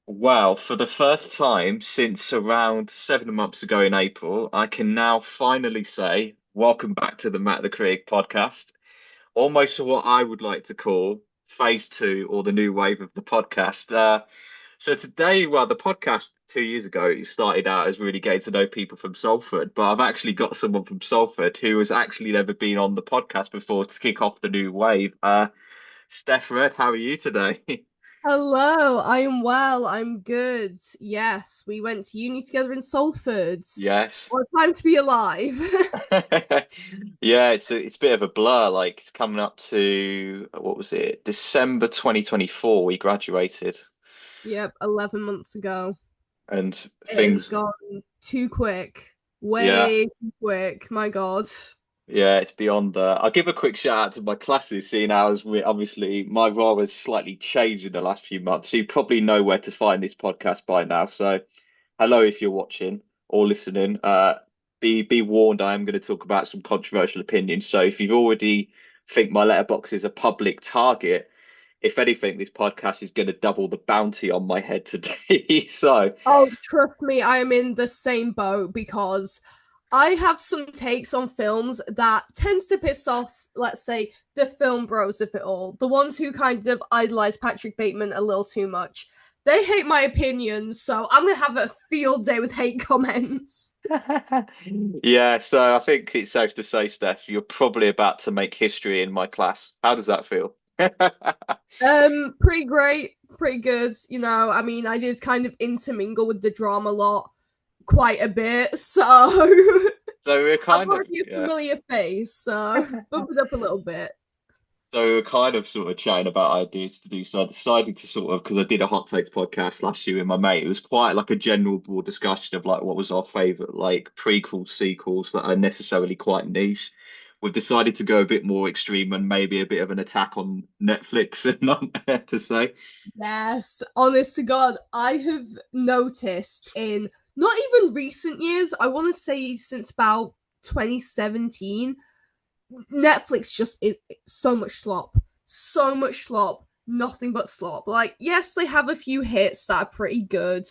Well, for the first time since around 7 months ago in April, I can now finally say, welcome back to the Matt the Critic podcast. Almost what I would like to call phase two or the new wave of the podcast. So today, well, the podcast 2 years ago it started out as really getting to know people from Salford, but I've actually got someone from Salford who has actually never been on the podcast before to kick off the new wave. Steph Red, how are you today? Hello, I'm well, I'm good. Yes, we went to uni together in Salford. Yes. What a time to be alive. Yeah, it's a bit of a blur. Like it's coming up to what was it? December 2024 we graduated Yep, 11 months ago. and It has things gone too quick. yeah, Way too quick. My God. yeah, it's beyond I'll give a quick shout out to my classes, seeing as we obviously my role has slightly changed in the last few months. So you probably know where to find this podcast by now. So hello if you're watching or listening. Be warned, I am going to talk about some controversial opinions. So if you've already think my letterbox is a public target, if anything, this podcast is going to double the bounty on my head today. So Oh, trust me, I am in the same boat because I have some takes on films that tends to piss off, let's say, the film bros of it all. The ones who kind of idolize Patrick Bateman a little too much. They hate my opinions, so I'm gonna have a field day with hate comments. yeah, so I think it's safe to say, Steph, you're probably about to make history in my class. How does that feel? Pretty great, pretty good. You know, I mean, I did kind of intermingle with the drama lot quite a bit, so So we're I'm kind of already a yeah. familiar face, so bump it up a little bit. So we were kind of sort of chatting about ideas to do. So I decided to sort of because I did a hot takes podcast last year with my mate. It was quite like a general broad discussion of like what was our favorite like prequels, sequels that are necessarily quite niche. We've decided to go a bit more extreme and maybe a bit of an attack on Netflix, not to say. Yes, honest to God, I have noticed in not even recent years, I want to say since about 2017, Netflix just is so much slop, nothing but slop. Like, yes, they have a few hits that are pretty good,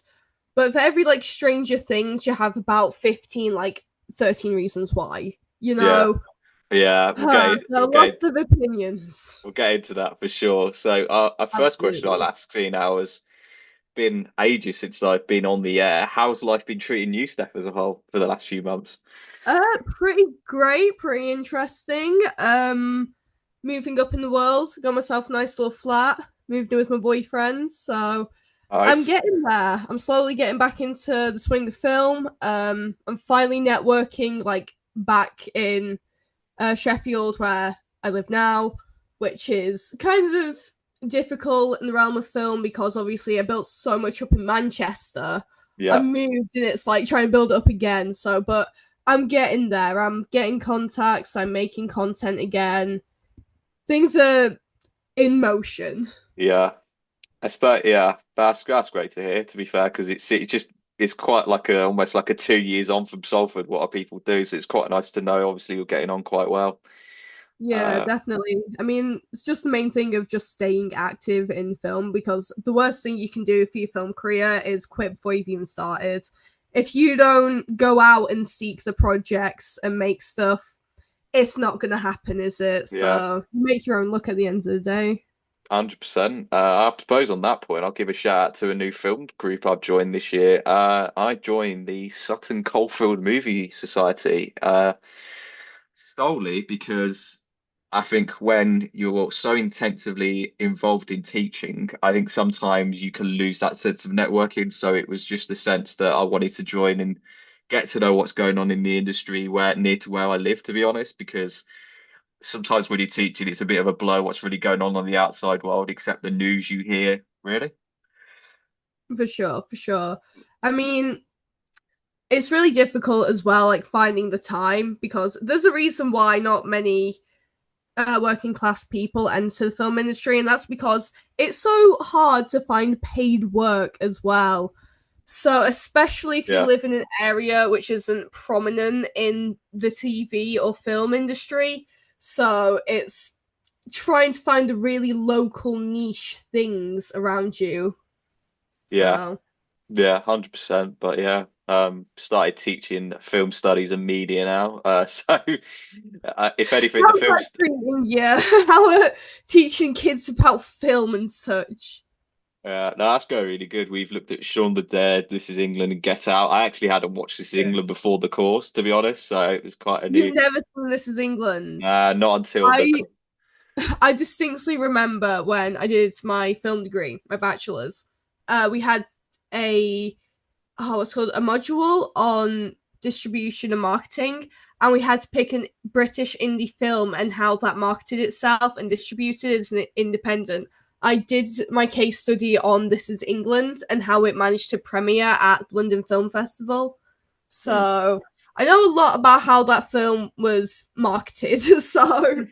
but for every like Stranger Things, you have about 15, like 13 reasons why, you Yeah, know? yeah, So lots of opinions. we'll get into that for sure. So our first question I'll Absolutely. ask, seeing how it's been ages since I've been on the air, how's life been treating you, Steph, as a whole for the last few months? Pretty great, pretty interesting. Moving up in the world, got myself a nice little flat, moved in with my boyfriend, so I'm Nice. getting there. I'm slowly getting back into the swing of film. I'm finally networking like back in Sheffield where I live now, which is kind of difficult in the realm of film because obviously I built so much up in Manchester. I Yeah. moved and it's like trying to build it up again. So, but I'm getting there. I'm getting contacts. I'm making content again. Things are in motion. Yeah. I suppose, yeah, that's great to hear, to be fair, because it's just it's quite like a almost like a 2 years on from Salford, what our people do. So it's quite nice to know obviously you're getting on quite well. Yeah, Uh definitely. I mean, it's just the main thing of just staying active in film because the worst thing you can do for your film career is quit before you've even started. If you don't go out and seek the projects and make stuff, it's not going to happen, is it? yeah, So make your own luck at the end of the day. 100%. I suppose on that point, I'll give a shout out to a new film group I've joined this year. I joined the Sutton Coldfield Movie Society, solely because I think when you're so intensively involved in teaching, I think sometimes you can lose that sense of networking. So it was just the sense that I wanted to join and get to know what's going on in the industry where near to where I live, to be honest, because sometimes when you're teaching, it's a bit of a blow what's really going on the outside world, except the news you hear, really. For sure, for sure. I mean, it's really difficult as well, like finding the time because there's a reason why not many working class people enter the film industry, and that's because it's so hard to find paid work as well. So, especially if you Yeah. live in an area which isn't prominent in the TV or film industry, so it's trying to find the really local niche things around you. Yeah, So yeah, 100%. But yeah, started teaching film studies and media now. So if anything, the how's film. that treating you? How are teaching kids about film and such? No, that's going really good. We've looked at Shaun the Dead, This Is England, and Get Out. I actually hadn't watched This Is Yeah. England before the course, to be honest. So it was quite a You've new. never seen This Is England. Not until the. I I distinctly remember when I did my film degree, my bachelor's. We had a what's called a module on distribution and marketing, and we had to pick a British indie film and how that marketed itself and distributed as an independent. I did my case study on This Is England and how it managed to premiere at London Film Festival. Mm. So I know a lot about how that film was marketed. So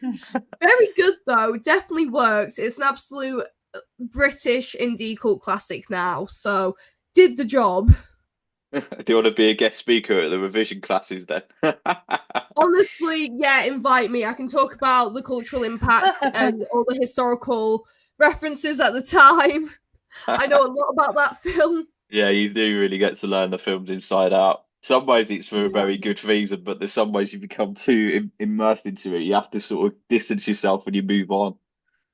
very good though. Definitely works. It's an absolute British indie cult classic now. So did the job. Do you want to be a guest speaker at the revision classes then? Honestly, yeah, invite me. I can talk about the cultural impact and all the historical references at the time. I know a lot about that film. Yeah, you do really get to learn the films inside out. Some ways it's for a very Yeah. good reason, but there's some ways you become too immersed into it. You have to sort of distance yourself when you move on.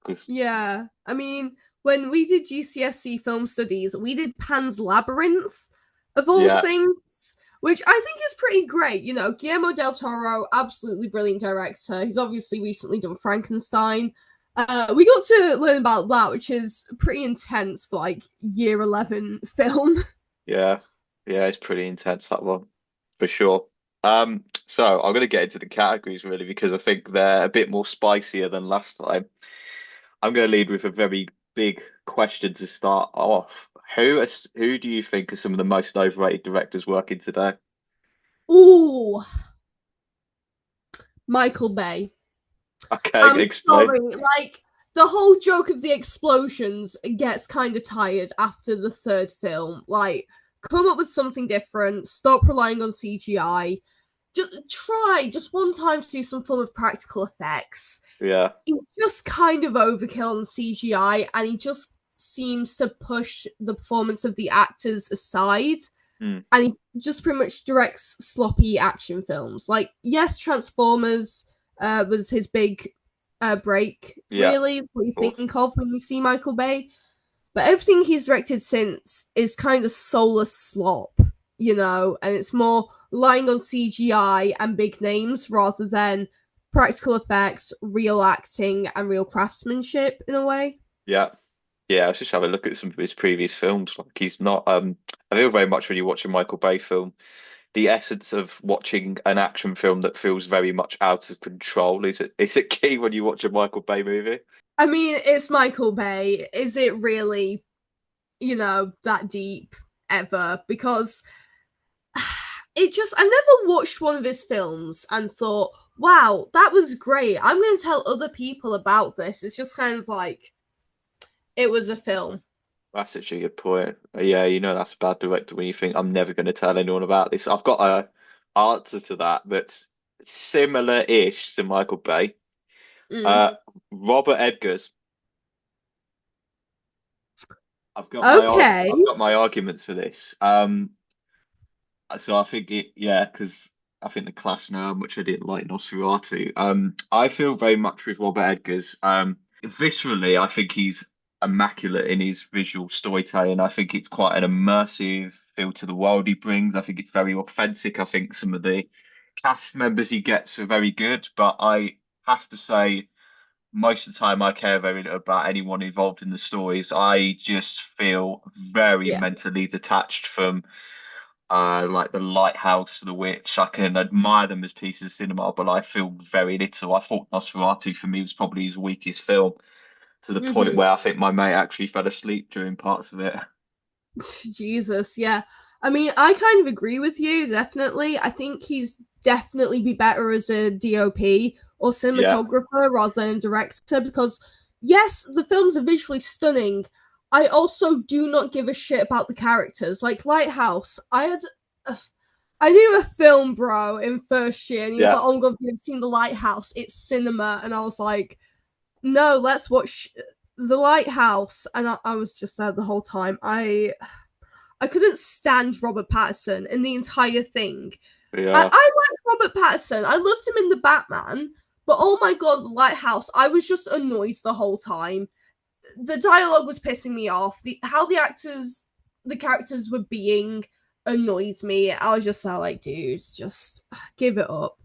Because Yeah. I mean, when we did GCSE film studies, we did Pan's Labyrinth, of all yeah, things, which I think is pretty great. You know, Guillermo del Toro, absolutely brilliant director. He's obviously recently done Frankenstein. We got to learn about that, which is pretty intense for like year 11 film. yeah, yeah, it's pretty intense that one for sure. So I'm gonna get into the categories really because I think they're a bit more spicier than last time. I'm gonna lead with a very big question to start off. Who do you think are some of the most overrated directors working today? Ooh, Michael Bay. Okay, I'm explain. sorry, like the whole joke of the explosions gets kind of tired after the third film. Like, come up with something different. Stop relying on CGI. Just try just one time to do some form of practical effects. Yeah, He's just kind of overkill on CGI, and he just seems to push the performance of the actors aside. Hmm. And he just pretty much directs sloppy action films. Like, yes, Transformers was his big break, Yeah, of really, is what you course. think of when you see Michael Bay. But everything he's directed since is kind of soulless slop, you know, and it's more relying on CGI and big names rather than practical effects, real acting, and real craftsmanship in a way. Yeah. Yeah, I was just having a look at some of his previous films. Like he's not I feel very much when you watch a Michael Bay film, the essence of watching an action film that feels very much out of control is it key when you watch a Michael Bay movie? I mean, it's Michael Bay. Is it really, you know, that deep ever? Because it just, I've never watched one of his films and thought, wow, that was great. I'm going to tell other people about this. It's just kind of like, it was a film. That's actually a good point. Yeah, you know that's a bad director when you think I'm never going to tell anyone about this. I've got a answer to that that's similar-ish to Michael Bay. Mm. Uh, Robert Edgers. Okay. I've got my arguments for this. So I think yeah, because I think the class know how much I didn't like Nosferatu. I feel very much with Robert Edgers. Viscerally, I think he's immaculate in his visual storytelling. I think it's quite an immersive feel to the world he brings. I think it's very authentic. I think some of the cast members he gets are very good, but I have to say, most of the time I care very little about anyone involved in the stories. I just feel very Yeah. mentally detached from like The Lighthouse, The Witch. I can admire them as pieces of cinema, but I feel very little. I thought Nosferatu for me was probably his weakest film, to the point Hmm. where I think my mate actually fell asleep during parts of it. Jesus, yeah. I mean, I kind of agree with you, definitely. I think he's definitely be better as a DOP or Yeah, cinematographer rather than a director because, yes, the films are visually stunning. I also do not give a shit about the characters. Like Lighthouse, a, I knew a film bro in first year and he was yeah, like, oh my god, you've seen The Lighthouse, it's cinema. And I was like, no, let's watch The Lighthouse, and I was just there the whole time. I couldn't stand Robert Pattinson in the entire thing. Yeah, I like Robert Pattinson. I loved him in the Batman, but oh my god, The Lighthouse! I was just annoyed the whole time. The dialogue was pissing me off. How the characters were being annoyed me. I was just like, dude, just give it up.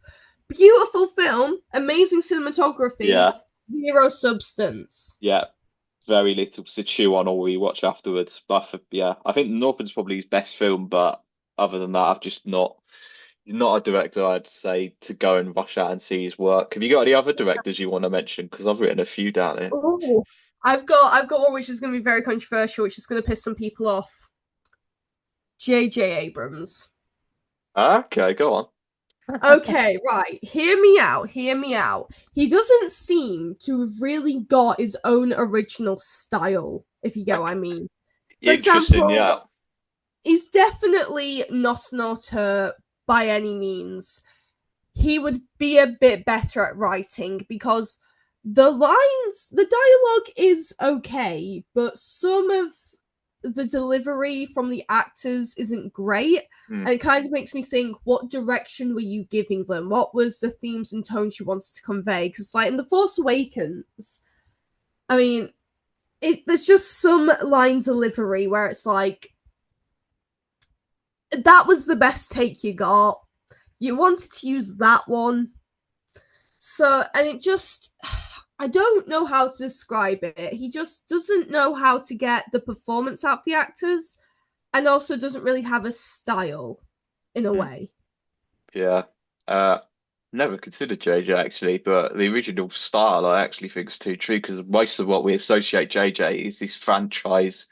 Beautiful film, amazing cinematography, yeah, zero substance. yeah. Very little to chew on or rewatch afterwards. But yeah, I think Northman's probably his best film, but other than that, I've just not a director I'd say to go and rush out and see his work. Have you got any other directors you want to mention? Because I've written a few down here. Oh, I've got one which is going to be very controversial, which is going to piss some people off. J.J. Abrams. Okay, go on. Okay, right. Hear me out. Hear me out. He doesn't seem to have really got his own original style, if you get what I Okay. mean. For Interesting, example, yeah. he's definitely not an auteur by any means. He would be a bit better at writing because the dialogue is okay, but some of the delivery from the actors isn't great. Hmm. And it kind of makes me think, what direction were you giving them? What was the themes and tones you wanted to convey? Because, like, in The Force Awakens, I mean, there's just some line delivery where it's like, that was the best take you got. You wanted to use that one. So, and it just, I don't know how to describe it. He just doesn't know how to get the performance out of the actors and also doesn't really have a style in a Hmm. way. Yeah. Uh, Never considered JJ actually, but the original style I actually think is too true because most of what we associate JJ is this franchise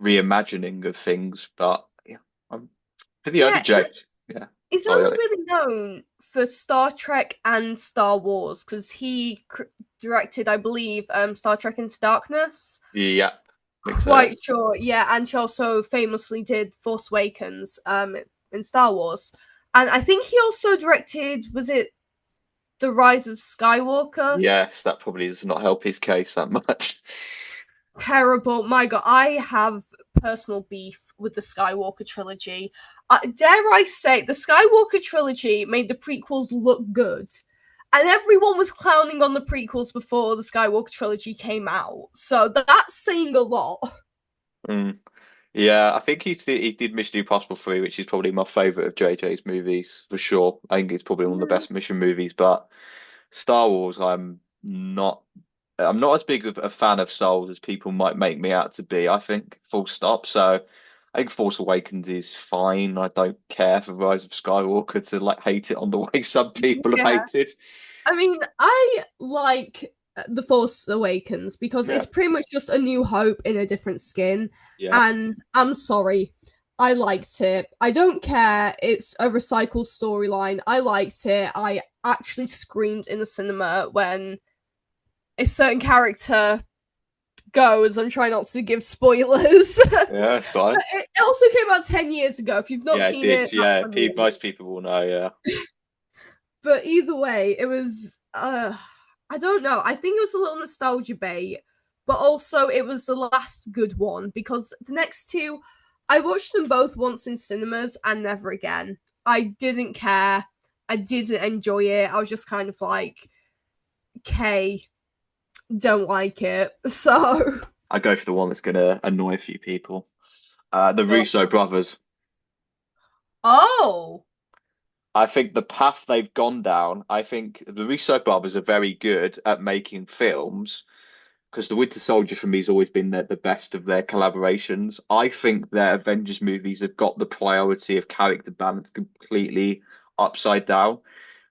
reimagining of things. But yeah, for the only Yeah, J, yeah. he's Sorry, only Alex. really known for Star Trek and Star Wars because he directed, I believe, Star Trek Into Darkness. Yeah, I think so. Yeah. Quite sure, yeah, and he also famously did Force Awakens in Star Wars. And I think he also directed, was it The Rise of Skywalker? Yes, that probably does not help his case that much. Terrible. My God, I have personal beef with the Skywalker trilogy. Dare I say, the Skywalker trilogy made the prequels look good, and everyone was clowning on the prequels before the Skywalker trilogy came out. So that's saying a lot. Mm. Yeah, I think he did Mission Impossible 3, which is probably my favorite of JJ's movies for sure. I think it's probably one of the Yeah. best mission movies, but Star Wars, not I'm not as big of a fan of Star Wars as people might make me out to be, I think, full stop. So I think Force Awakens is fine. I don't care for Rise of Skywalker to like hate it on the way some people have Yeah. hated. I mean, I like The Force Awakens because Yeah, it's pretty much just a new hope in a different skin. yeah, And I'm sorry, I liked it. I don't care. It's a recycled storyline. I liked it. I actually screamed in the cinema when a certain character goes. I'm trying not to give spoilers. yeah, it's fine. It also came out 10 years ago. If you've not Yeah, it seen it, did. that's Yeah, on you. most people will know. Yeah. But either way, it was I don't know. I think it was a little nostalgia bait, but also it was the last good one because the next two I watched them both once in cinemas and never again. I didn't care. I didn't enjoy it. I was just kind of like, okay, don't like it. So I go for the one that's gonna annoy a few people. The go. Russo brothers. Oh, I think the path they've gone down, I think the Russo brothers are very good at making films because the Winter Soldier for me has always been the best of their collaborations. I think their Avengers movies have got the priority of character balance completely upside down.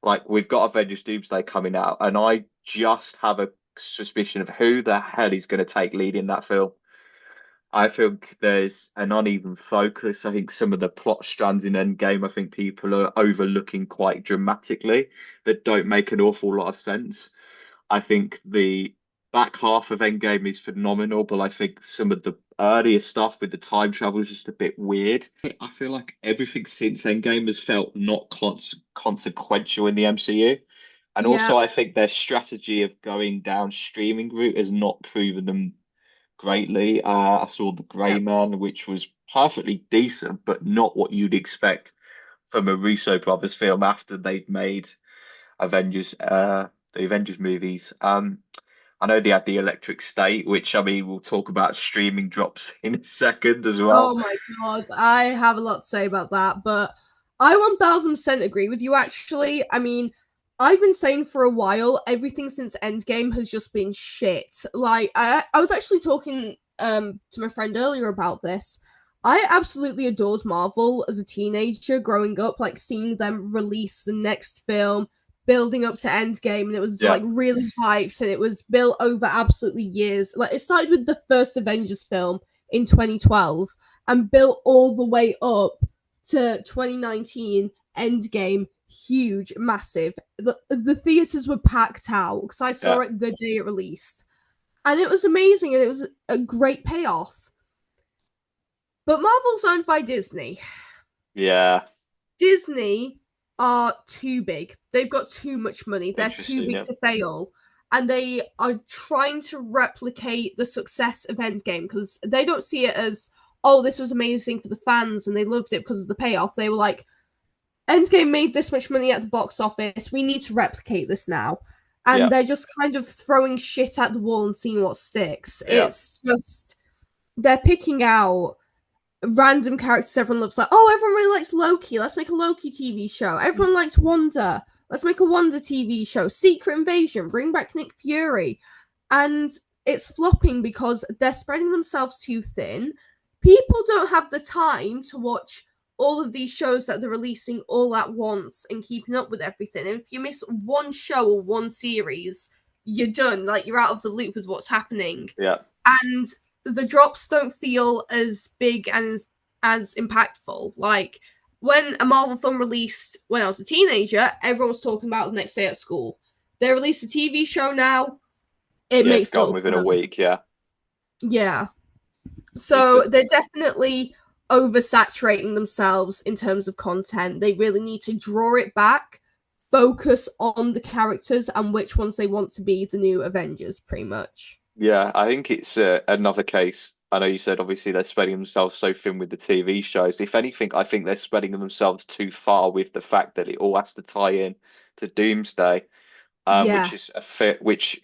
Like we've got Avengers Doomsday coming out, and I just have a suspicion of who the hell is going to take lead in that film. I think there's an uneven focus. I think some of the plot strands in Endgame, I think people are overlooking quite dramatically that don't make an awful lot of sense. I think the back half of Endgame is phenomenal, but I think some of the earlier stuff with the time travel is just a bit weird. I feel like everything since Endgame has felt not consequential in the MCU. And Yeah. also, I think their strategy of going down streaming route has not proven them greatly. I saw The Grey Yeah. Man, which was perfectly decent, but not what you'd expect from a Russo brothers film after they'd made Avengers, the Avengers movies. I know they had the Electric State, which I mean we'll talk about streaming drops in a second as well. Oh my god, I have a lot to say about that, but I 1000% agree with you actually. I mean, I've been saying for a while, everything since Endgame has just been shit. Like, I was actually talking to my friend earlier about this. I absolutely adored Marvel as a teenager growing up, like seeing them release the next film, building up to Endgame, and it was Yeah, like really hyped and it was built over absolutely years. Like, it started with the first Avengers film in 2012 and built all the way up to 2019 Endgame, huge, massive. The theaters were packed out because I saw yeah, it the day it released, and it was amazing and it was a great payoff. But Marvel's owned by Disney. yeah. Disney are too big. They've got too much money. They're too Interesting. big Yeah, to fail. And they are trying to replicate the success of Endgame because they don't see it as, oh, this was amazing for the fans and they loved it because of the payoff. They were like, Endgame made this much money at the box office. We need to replicate this now. And yeah, they're just kind of throwing shit at the wall and seeing what sticks. yeah, It's just, they're picking out random characters everyone loves. Like, oh, everyone really likes Loki. Let's make a Loki TV show. Everyone likes Wanda. Let's make a Wanda TV show. Secret Invasion. Bring back Nick Fury. And it's flopping because they're spreading themselves too thin. People don't have the time to watch all of these shows that they're releasing all at once and keeping up with everything. And if you miss one show or one series, you're done. Like, you're out of the loop with what's happening. yeah, And the drops don't feel as big and as impactful. Like, when a Marvel film released when I was a teenager, everyone was talking about the next day at school. They released a TV show now, it yeah. It's makes gone little within a sense. week. Yeah, Yeah. it's So they're definitely oversaturating themselves in terms of content. They really need to draw it back, focus on the characters and which ones they want to be the new Avengers, pretty much. yeah. I think it's another case. I know you said obviously they're spreading themselves so thin with the TV shows. If anything, I think they're spreading themselves too far with the fact that it all has to tie in to Doomsday, which Yeah. is a fit which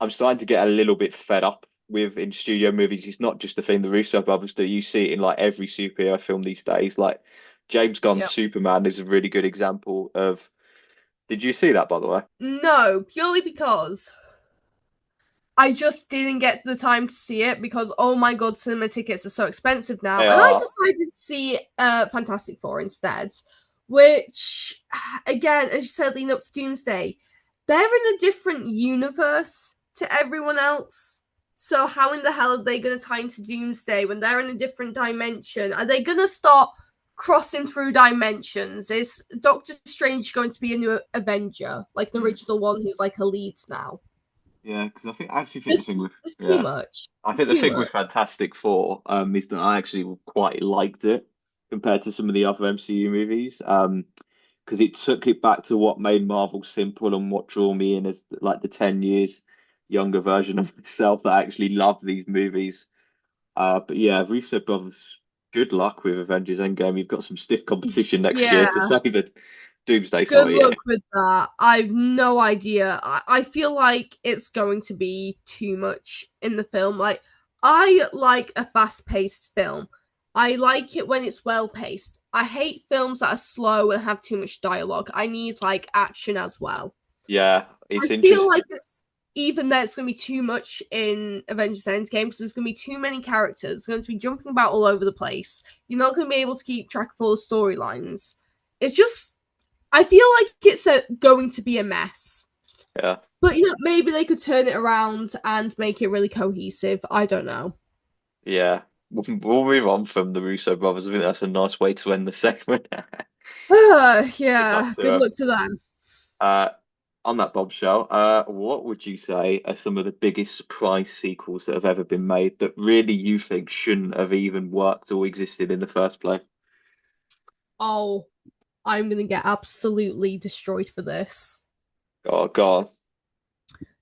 I'm starting to get a little bit fed up with in studio movies. It's not just the thing the Russo brothers do. You see it in like every superhero film these days. Like James Gunn's Yep. Superman is a really good example of. Did you see that, by the way? No, purely because I just didn't get the time to see it because oh my god, cinema tickets are so expensive now. They And I are, decided to see Fantastic Four instead, which again, as you said, leading up to Doomsday, they're in a different universe to everyone else. So how in the hell are they gonna tie into Doomsday when they're in a different dimension? Are they gonna start crossing through dimensions? Is Doctor Strange going to be a new Avenger, like the mm, original one who's like a lead now? yeah, because I actually think the It's thing with it's too yeah, much. I It's think the too thing with much. Fantastic Four is that I actually quite liked it compared to some of the other MCU movies because it took it back to what made Marvel simple and what drew me in as like the 10 years younger version of myself that actually loved these movies. But yeah, Russo brothers, good luck with Avengers Endgame. You've got some stiff competition next year Yeah. to say the Doomsday. Good Sorry, yeah, luck with that. I've no idea. I feel like it's going to be too much in the film. Like, I like a fast paced film. I like it when it's well paced. I hate films that are slow and have too much dialogue. I need like action as well. yeah, I it's feel interesting. like it's even there, it's going to be too much in Avengers Endgame because there's going to be too many characters. It's going to be jumping about all over the place. You're not going to be able to keep track of all the storylines. It's just, I feel like it's going to be a mess. Yeah, But you know, maybe they could turn it around and make it really cohesive. I don't know. yeah. We'll move on from the Russo brothers. I think that's a nice way to end the segment. Good luck Yeah, to good them. luck to them. Uh, on that bombshell, what would you say are some of the biggest surprise sequels that have ever been made that really you think shouldn't have even worked or existed in the first place? Oh, I'm gonna get absolutely destroyed for this. Go on.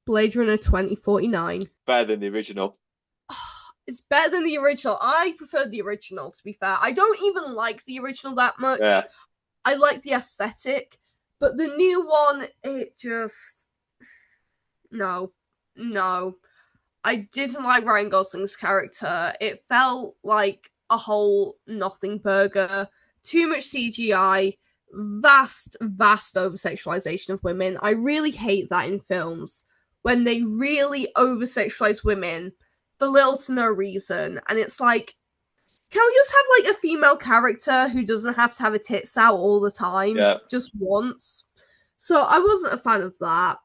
Blade Runner 2049. Better than the original. It's better than the original. I prefer the original, to be fair. I don't even like the original that Yeah. much. I like the aesthetic, but the new one, it just no, no. I didn't like Ryan Gosling's character. It felt like a whole nothing burger. Too much CGI, vast over sexualization of women. I really hate that in films when they really over sexualize women for little to no reason. And it's like, can we just have like a female character who doesn't have to have her tits out all the time, Yeah. just once? So I wasn't a fan of that.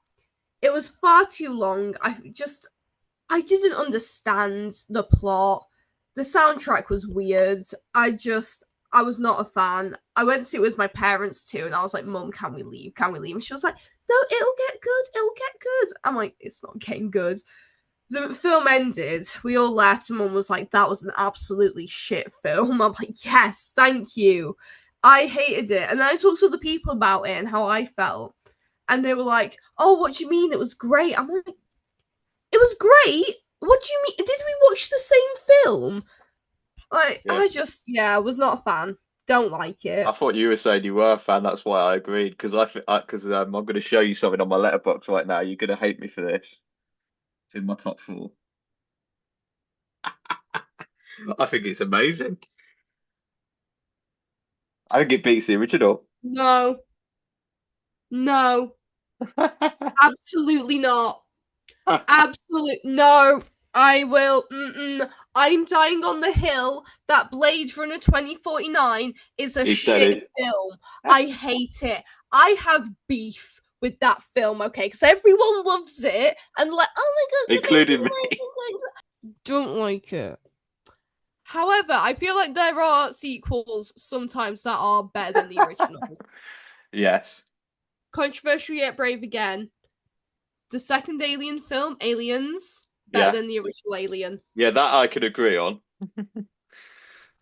It was far too long. I didn't understand the plot. The soundtrack was weird. I was not a fan. I went to see it with my parents too, and I was like, Mum, can we leave? Can we leave? And she was like, No, it'll get good. It'll get good. I'm like, it's not getting good. The film ended. We all left, and Mum was like, That was an absolutely shit film. I'm like, Yes, thank you. I hated it. And then I talked to other people about it and how I felt. And they were like, Oh, what do you mean? It was great. I'm like, it was great. What do you mean? Did we watch the same film? Like, Yeah. I was not a fan. Don't like I it. thought you were saying you were a fan. That's why I agreed. Because I'm going to show you something on my letterbox right now. You're going to hate me for this. It's in my top four. I think it's amazing. I think it beats the original. No, no, absolutely not. Absolute no. I will. I'm dying on the hill that Blade Runner 2049 is a He's said shit it, film. I hate it. I have beef with that film, okay? Because everyone loves it and like, oh my god, the most including me. amazing things. Don't like it. However, I feel like there are sequels sometimes that are better than the originals. Yes. Controversial yet brave again. The second Alien film, Aliens, better Yeah. than the original Alien. Yeah, that I could agree on.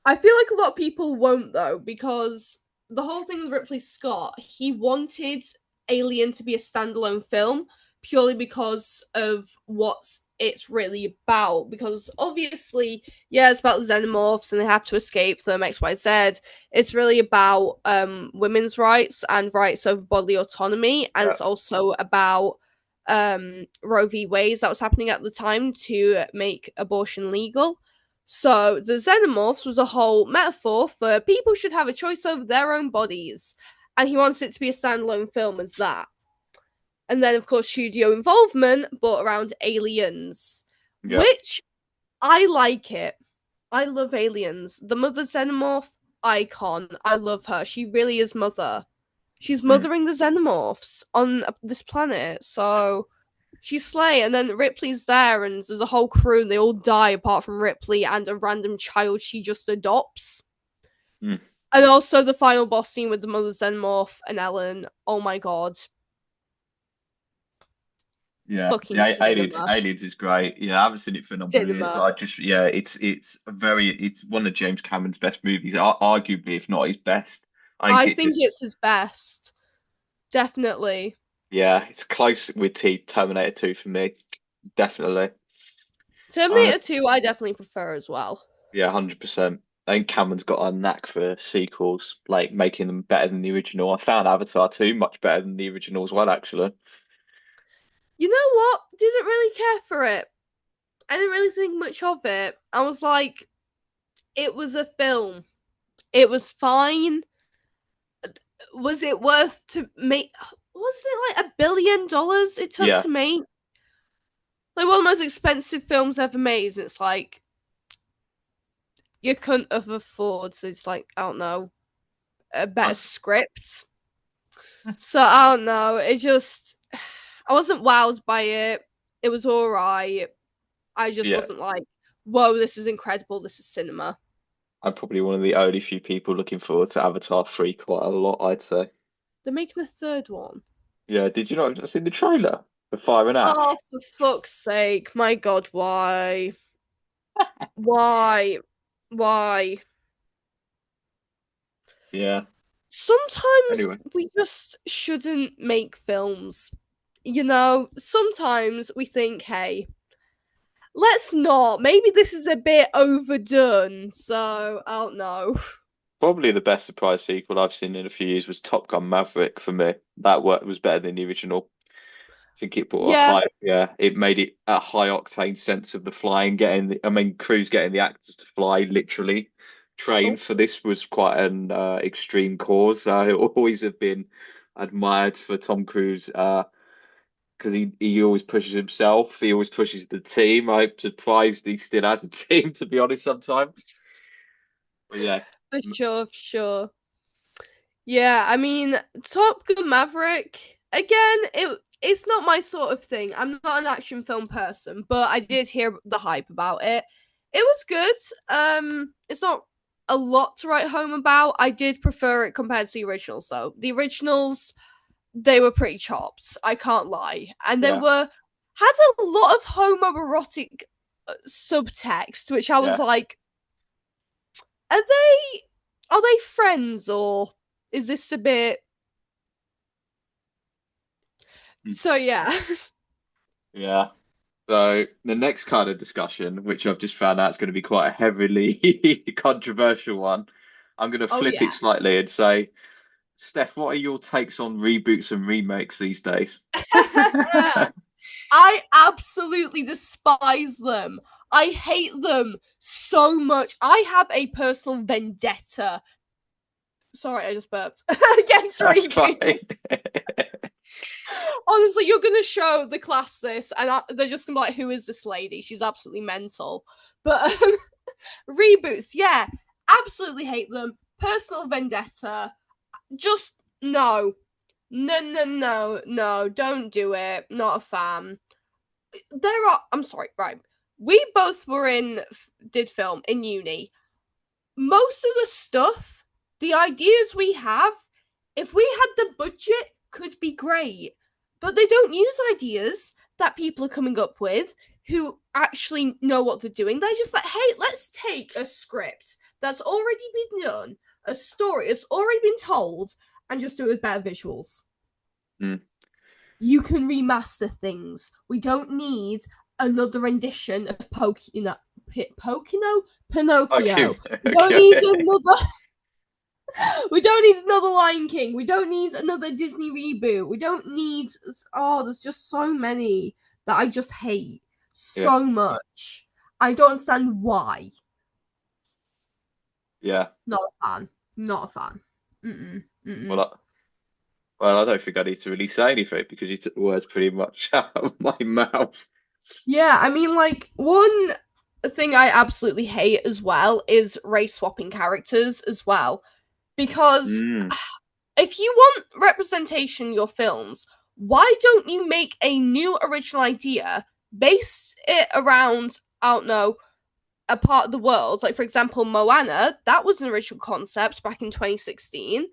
I feel like a lot of people won't though, because the whole thing with Ripley Scott, he wanted Alien to be a standalone film purely because of what it's really about. Because obviously, yeah, it's about the xenomorphs and they have to escape them XYZ. It's really about women's rights and rights over bodily autonomy, and Yeah. it's also about Roe v. Wade that was happening at the time to make abortion legal. So the xenomorphs was a whole metaphor for people should have a choice over their own bodies, and he wants it to be a standalone film as that. And then, of course, studio involvement brought around Aliens, Yeah. which I like it. I love Aliens. The mother xenomorph icon. I love her. She really is mother. She's Mm. mothering the xenomorphs on this planet. So she's slay, and then Ripley's there, and there's a whole crew, and they all die apart from Ripley and a random child she just adopts. Mm. And also the final boss scene with the mother xenomorph and Ellen. Oh my god, Yeah. fucking Yeah. cinema, Aliens is great. Yeah, I haven't seen it for a number of years, but cinema. I just yeah, it's one of James Cameron's best movies, arguably if not his best. I think I it think just it's his best, definitely. yeah, it's close with T Terminator 2 for me. Definitely. Uh, Terminator 2, I definitely prefer as well. yeah, 100%. I think Cameron's got a knack for sequels, like making them better than the original. I found Avatar 2 much better than the original as well, actually. You know what? Didn't really care for it. I didn't really think much of it. I was like, it was a film. It was fine. Was it worth to make? Was it like $1 billion it took Yeah, to make? Like one of the most expensive films ever made. And it's like you couldn't have afforded. It's like I don't know a better I, script. So I don't know. It just I wasn't wowed by it. It was alright. I just yeah. wasn't like, whoa, this is incredible. This is cinema. I'm probably one of the only few people looking forward to Avatar 3 quite a lot, I'd say. They're making a third one. Yeah, did you not see the trailer for Fire and Oh, Ash? for fuck's sake. My god, why? Why? Why? Yeah. Sometimes Anyway, we just shouldn't make films. sometimes we think, hey, let's not. Maybe this is a bit overdone. So, I don't know. Probably the best surprise sequel I've seen in a few years was Top Gun Maverick for me. That work was better than the original. I think it brought a Yeah. high, yeah, it made it a high octane sense of the flying, I mean, crews getting the actors to fly literally. Train Oh, for this was quite an extreme cause. I always have been admired for Tom Cruise because he always pushes himself. He always pushes the team. I'm surprised he still has a team, to be honest, sometimes. But yeah, for sure, for sure. Yeah, I mean, Top Gun Maverick, again, it's not my sort of thing. I'm not an action film person, but I did hear the hype about it. It was good. It's not a lot to write home about. I did prefer it compared to the originals though. The originals, they were pretty chopped, I can't lie. And they yeah, were had a lot of homoerotic subtext, which I was yeah. like, are they friends or is this a bit so yeah. Yeah. So the next kind of discussion, which I've just found out is going to be quite a heavily controversial one, I'm going to Oh flip yeah. it slightly and say, Steph, what are your takes on reboots and remakes these days? I absolutely despise them. I hate them so much. I have a personal vendetta. Sorry, I just burped. Against That's reboot. fine. Honestly, you're gonna show the class this, and they're just gonna be like, "Who is this lady? She's absolutely mental." But reboots, yeah, absolutely hate them. Personal vendetta. Just no, no, no, no, no. Don't do it. Not a fan. I'm sorry, right. We both were did film in uni. Most of the stuff, the ideas we have, if we had the budget, could be great. But they don't use ideas that people are coming up with who actually know what they're doing. They're just like, hey, let's take a script that's already been done, a story that's already been told, and just do it with better visuals. Mm. You can remaster things. We don't need another rendition of Okay, Pinocchio. We don't need okay. another. We don't need another Lion King. We don't need another Disney reboot. We don't need. Oh, there's just so many that I just hate Yeah, so much. I don't understand why. yeah. Not a fan. Not a fan. Mm-mm. Well, Mm-mm. I don't think I need to really say anything because you took the words pretty much out of my mouth. Yeah, I mean, like, one thing I absolutely hate as well is race swapping characters as well. Because Mm. if you want representation in your films, why don't you make a new original idea, base it around, I don't know, a part of the world? Like, for example, Moana, that was an original concept back in 2016,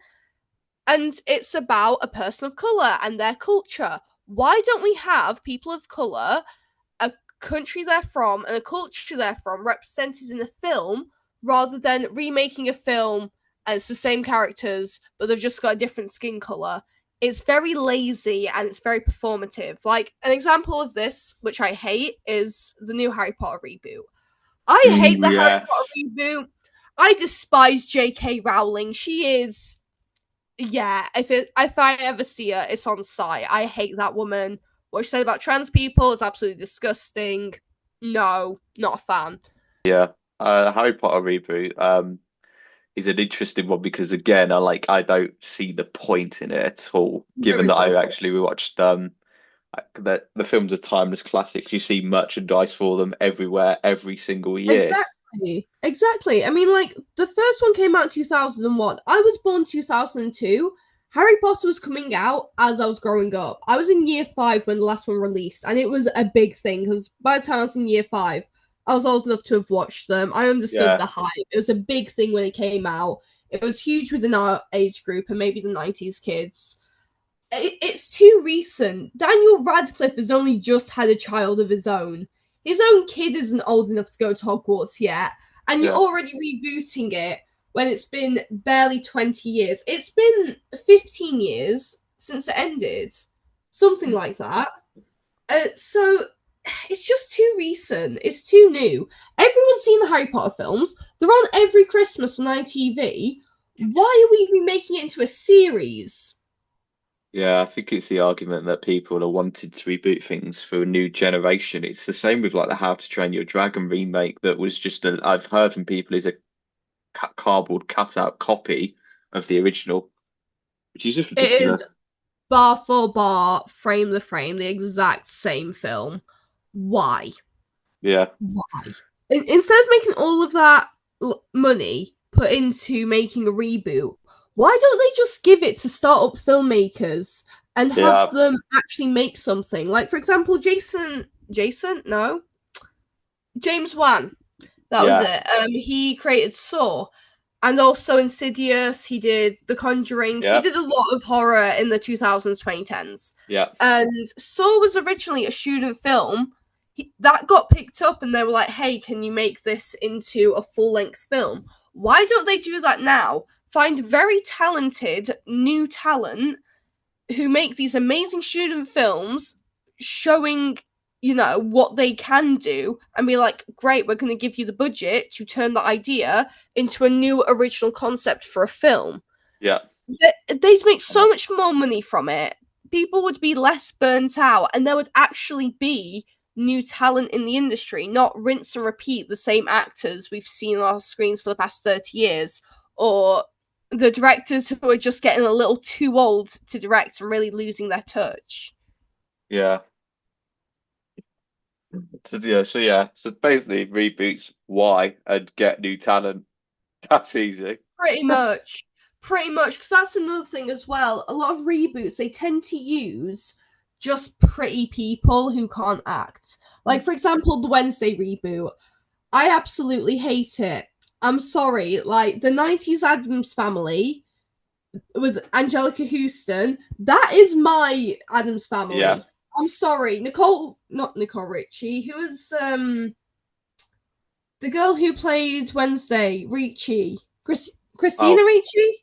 and it's about a person of color and their culture. Why don't we have people of color, a country they're from and a culture they're from represented in a film rather than remaking a film and it's the same characters but they've just got a different skin color? It's very lazy and it's very performative. Like an example of this, which I hate, is the new Harry Potter reboot. I hate Ooh, the Harry Potter yes. reboot. I despise J.K. Rowling. She is, yeah, if I ever see her, it's on site. I hate that woman. What she said about trans people is absolutely disgusting. No, not a fan. Yeah. Harry Potter reboot is an interesting one because again, I don't see the point in it at all, There given that is no I point. actually watched the films are timeless classics. You see merchandise for them everywhere, every single year. Exactly. Exactly. I mean, like, the first one came out in 2001. I was born 2002. Harry Potter was coming out as I was growing up. I was in year five when the last one released, and it was a big thing because by the time I was in year five, I was old enough to have watched them. I understood Yeah, the hype. It was a big thing when it came out. It was huge within our age group and maybe the 90s kids. It's too recent. Daniel Radcliffe has only just had a child of his own. His own kid isn't old enough to go to Hogwarts yet, and you're yeah, already rebooting it when it's been barely 20 years. It's been 15 years since it ended. something like that. So it's just too recent. It's too new. Everyone's seen the Harry Potter films. They're on every Christmas on ITV. Why are we remaking it into a series? Yeah, I think it's the argument that people are wanting to reboot things for a new generation. It's the same with like the How to Train Your Dragon remake that was just I've heard from people is a cardboard cutout copy of the original, which is just It ridiculous. is bar for bar, frame the frame, the exact same film. Why? Yeah, Why? Instead of making all of that money put into making a reboot, why don't they just give it to startup filmmakers and have yeah, them actually make something? Like, for example, No, James Wan. That was yeah, it. He created Saw, and also Insidious. He did The Conjuring. He yeah, did a lot of horror in the 2000s, 2010s. yeah, And Saw was originally a student film. That got picked up, and they were like, hey, can you make this into a full length film? Why don't they do that now? Find very talented new talent who make these amazing student films showing what they can do, and be like, great, we're going to give you the budget to turn the idea into a new original concept for a film. yeah, They'd make so much more money from it. People would be less burnt out, and there would actually be new talent in the industry, not rinse and repeat the same actors we've seen on our screens for the past 30 years, or the directors who are just getting a little too old to direct and really losing their touch. yeah. So basically reboots why and get new talent. That's easy. Pretty much. Pretty much, because that's another thing as well. A lot of reboots, they tend to use just pretty people who can't act. Like, for example, the Wednesday reboot. I absolutely hate it. I'm sorry. Like, the 90s Addams Family with Angelica Houston, that is my Addams Yeah. Family. I'm sorry. Not Nicole Richie, who was the girl who played Wednesday, Ricci. Christina Oh, Ricci?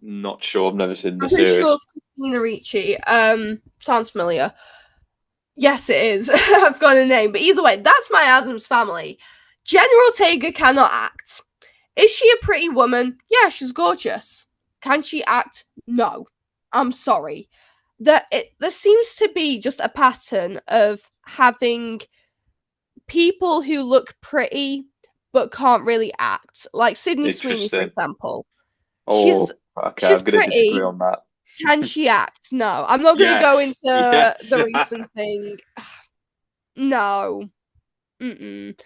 not sure. I've never seen the I'm pretty sure series. it's Christina Ricci. Sounds familiar. Yes, it is. I've got a name. But either way, that's my Addams Family. Jenna Ortega cannot act. Is she a pretty woman? Yeah, she's gorgeous. Can she act? No. I'm sorry. There seems to be just a pattern of having people who look pretty but can't really act. Like Sydney Sweeney, for Interesting. example. She's Oh, okay. she's I'm going to disagree pretty. on that. Can she act? No. I'm not going to go Yes. into Yes. the recent thing. No. Mm-mm.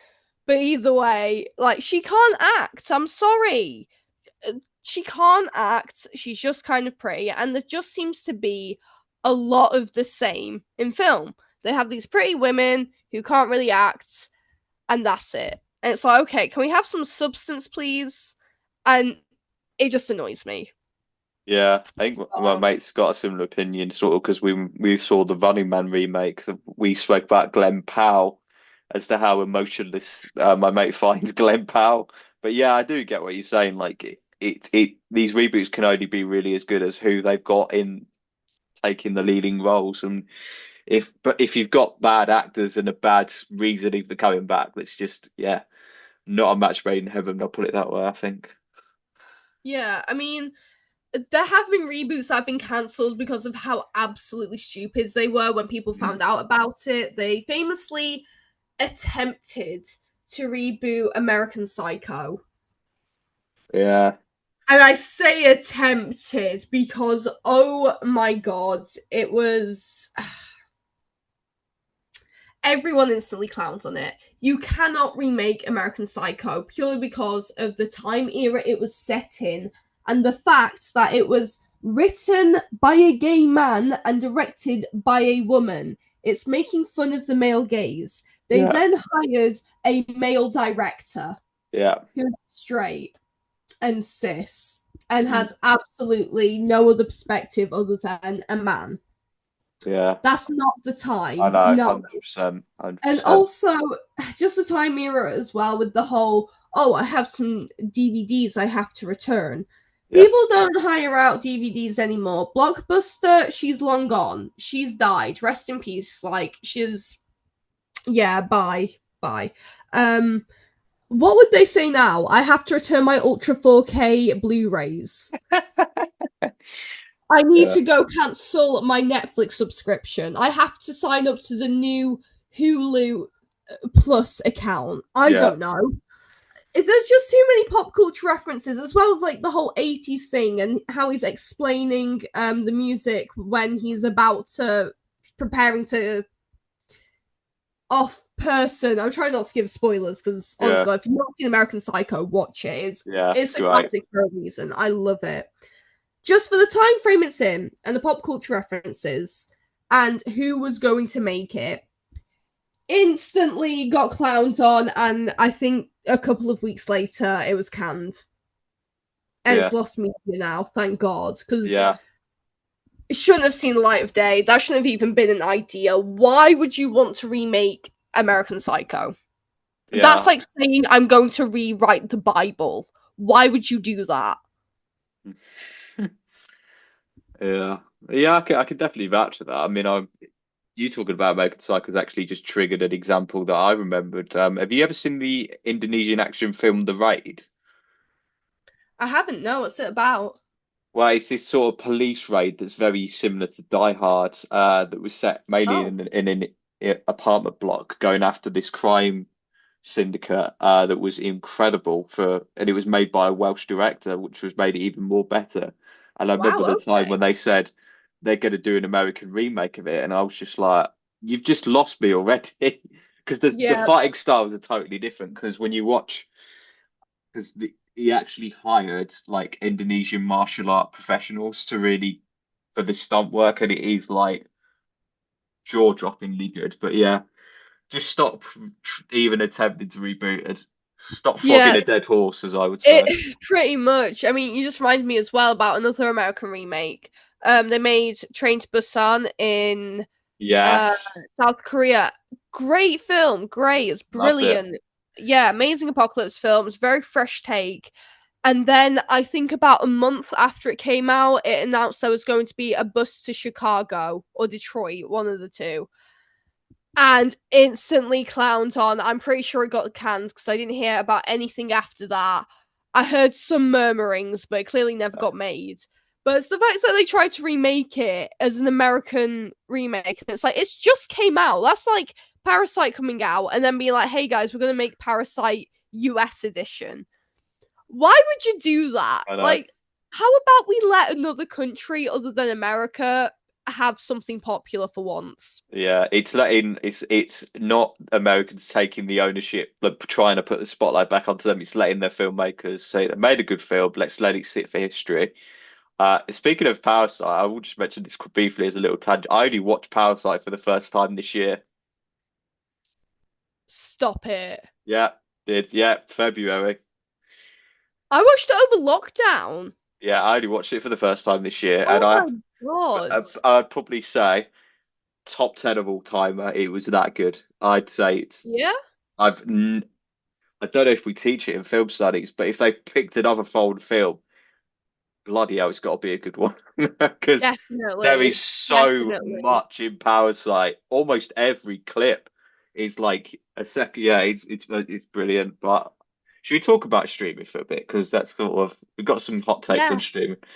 But either way, like, she can't act. I'm sorry. She can't act. She's just kind of pretty. And there just seems to be a lot of the same in film. They have these pretty women who can't really act, and that's it. And it's like, okay, can we have some substance, please? And it just annoys me. Yeah, I think my So, mate's got a similar opinion, sort of, because we saw the Running Man remake. We spoke about Glenn Powell as to how emotionless my mate finds Glenn Powell. But yeah, I do get what you're saying. Like it these reboots can only be really as good as who they've got in taking the leading roles. And if you've got bad actors and a bad reasoning for coming back, that's just not a match made in heaven. I'll put it that way, I think. yeah, I mean, there have been reboots that have been cancelled because of how absolutely stupid they were when people Mm. found out about it. They famously attempted to reboot American Psycho. Yeah, And I say attempted because, oh my god, it was. Everyone instantly clowns on it. You cannot remake American Psycho purely because of the time era it was set in and the fact that it was written by a gay man and directed by a woman. It's making fun of the male gaze. They yeah, then hired a male director yeah. who's straight and cis and Mm. has absolutely no other perspective other than a man. Yeah, That's not the I time. know, No. 100%, hundred And percent. also, just the time era as well with the whole, oh, I have some DVDs I have to return. Yeah. People don't hire out DVDs anymore. Blockbuster, she's long gone. She's died. Rest in peace. Like, she's, yeah, bye. Bye. Um, what would they say now? I have to return my Ultra 4K Blu-rays. I need Yeah. to go cancel my Netflix subscription. I have to sign up to the new Hulu Plus account. I Yeah. don't know. There's just too many pop culture references, as well as like the whole 80s thing and how he's explaining the music when he's about to preparing to off person. I'm trying not to give spoilers because Yeah. honestly, if you've not seen American Psycho, watch it. Yeah. It's It's a great. classic for a reason. I love it. Just for the time frame it's in and the pop culture references and who was going to make it, instantly got clowned on, and I think a couple of weeks later it was canned. And Yeah. it's lost media now, thank God, because Yeah. it shouldn't have seen the light of day. That shouldn't have even been an idea. Why would you want to remake American Psycho? That's Yeah. like saying I'm going to rewrite the Bible. Why would you do that? Yeah. Yeah, I could definitely vouch for that. I mean, you talking about American Psycho has actually just triggered an example that I remembered. Have you ever seen the Indonesian action film The Raid? I haven't. No, what's it about? Well, it's this sort of police raid that's very similar to Die Hard, that was set mainly Oh, in an apartment block, going after this crime syndicate, that was incredible and it was made by a Welsh director, which was made it even more better. And I wow. remember the time Okay. when they said they're going to do an American remake of it, and I was just like, "You've just lost me already," because the Yeah. fighting styles are totally different. Because when you watch, because he actually hired like Indonesian martial art professionals to really for the stunt work, and it is like jaw-droppingly good. But yeah, just stop even attempting to reboot it. Stop flogging Yeah. a dead horse, as I would say. It pretty much. I mean, you just reminded me as well about another American remake. They made Train to Busan in uh Yes, South Korea. Great film, great. It's loved it. brilliant. Yeah, amazing apocalypse film. It's a very fresh take. And then I think about a month after it came out, it announced there was going to be a bus to Chicago or Detroit, one of the two, and instantly clowned on. I'm pretty sure it got canned because I didn't hear about anything after that. I heard some murmurings, but it clearly never got made. But it's the fact that they tried to remake it as an American remake, and it's like it's just came out. That's like Parasite coming out and then being like, "Hey guys, we're gonna make Parasite US edition." Why would you do that? I know. Like, how about we let another country other than America have something popular for once? Yeah, it's not Americans taking the ownership, like trying to put the spotlight back onto them. It's letting their filmmakers say they made a good film. Let's let it sit for history. Speaking of Parasite, I will just mention this briefly as a little tangent. I only watched Parasite for the first time this year. Stop it. Yeah, did. Yeah, February. I watched it over lockdown. Yeah, I only watched it for the first time this year, and Oh my god. I'd probably say top 10 of all time. It was that good. I'd say it's. Yeah? I've. I don't know if we teach it in film studies, but if they picked another foreign film, bloody hell, it's got to be a good one because there is Definitely. so Definitely. much in Parasite. Almost every clip is like a second. Yeah, it's brilliant. But should we talk about streaming for a bit? Because that's sort of we've got some hot takes on Yes. streaming. What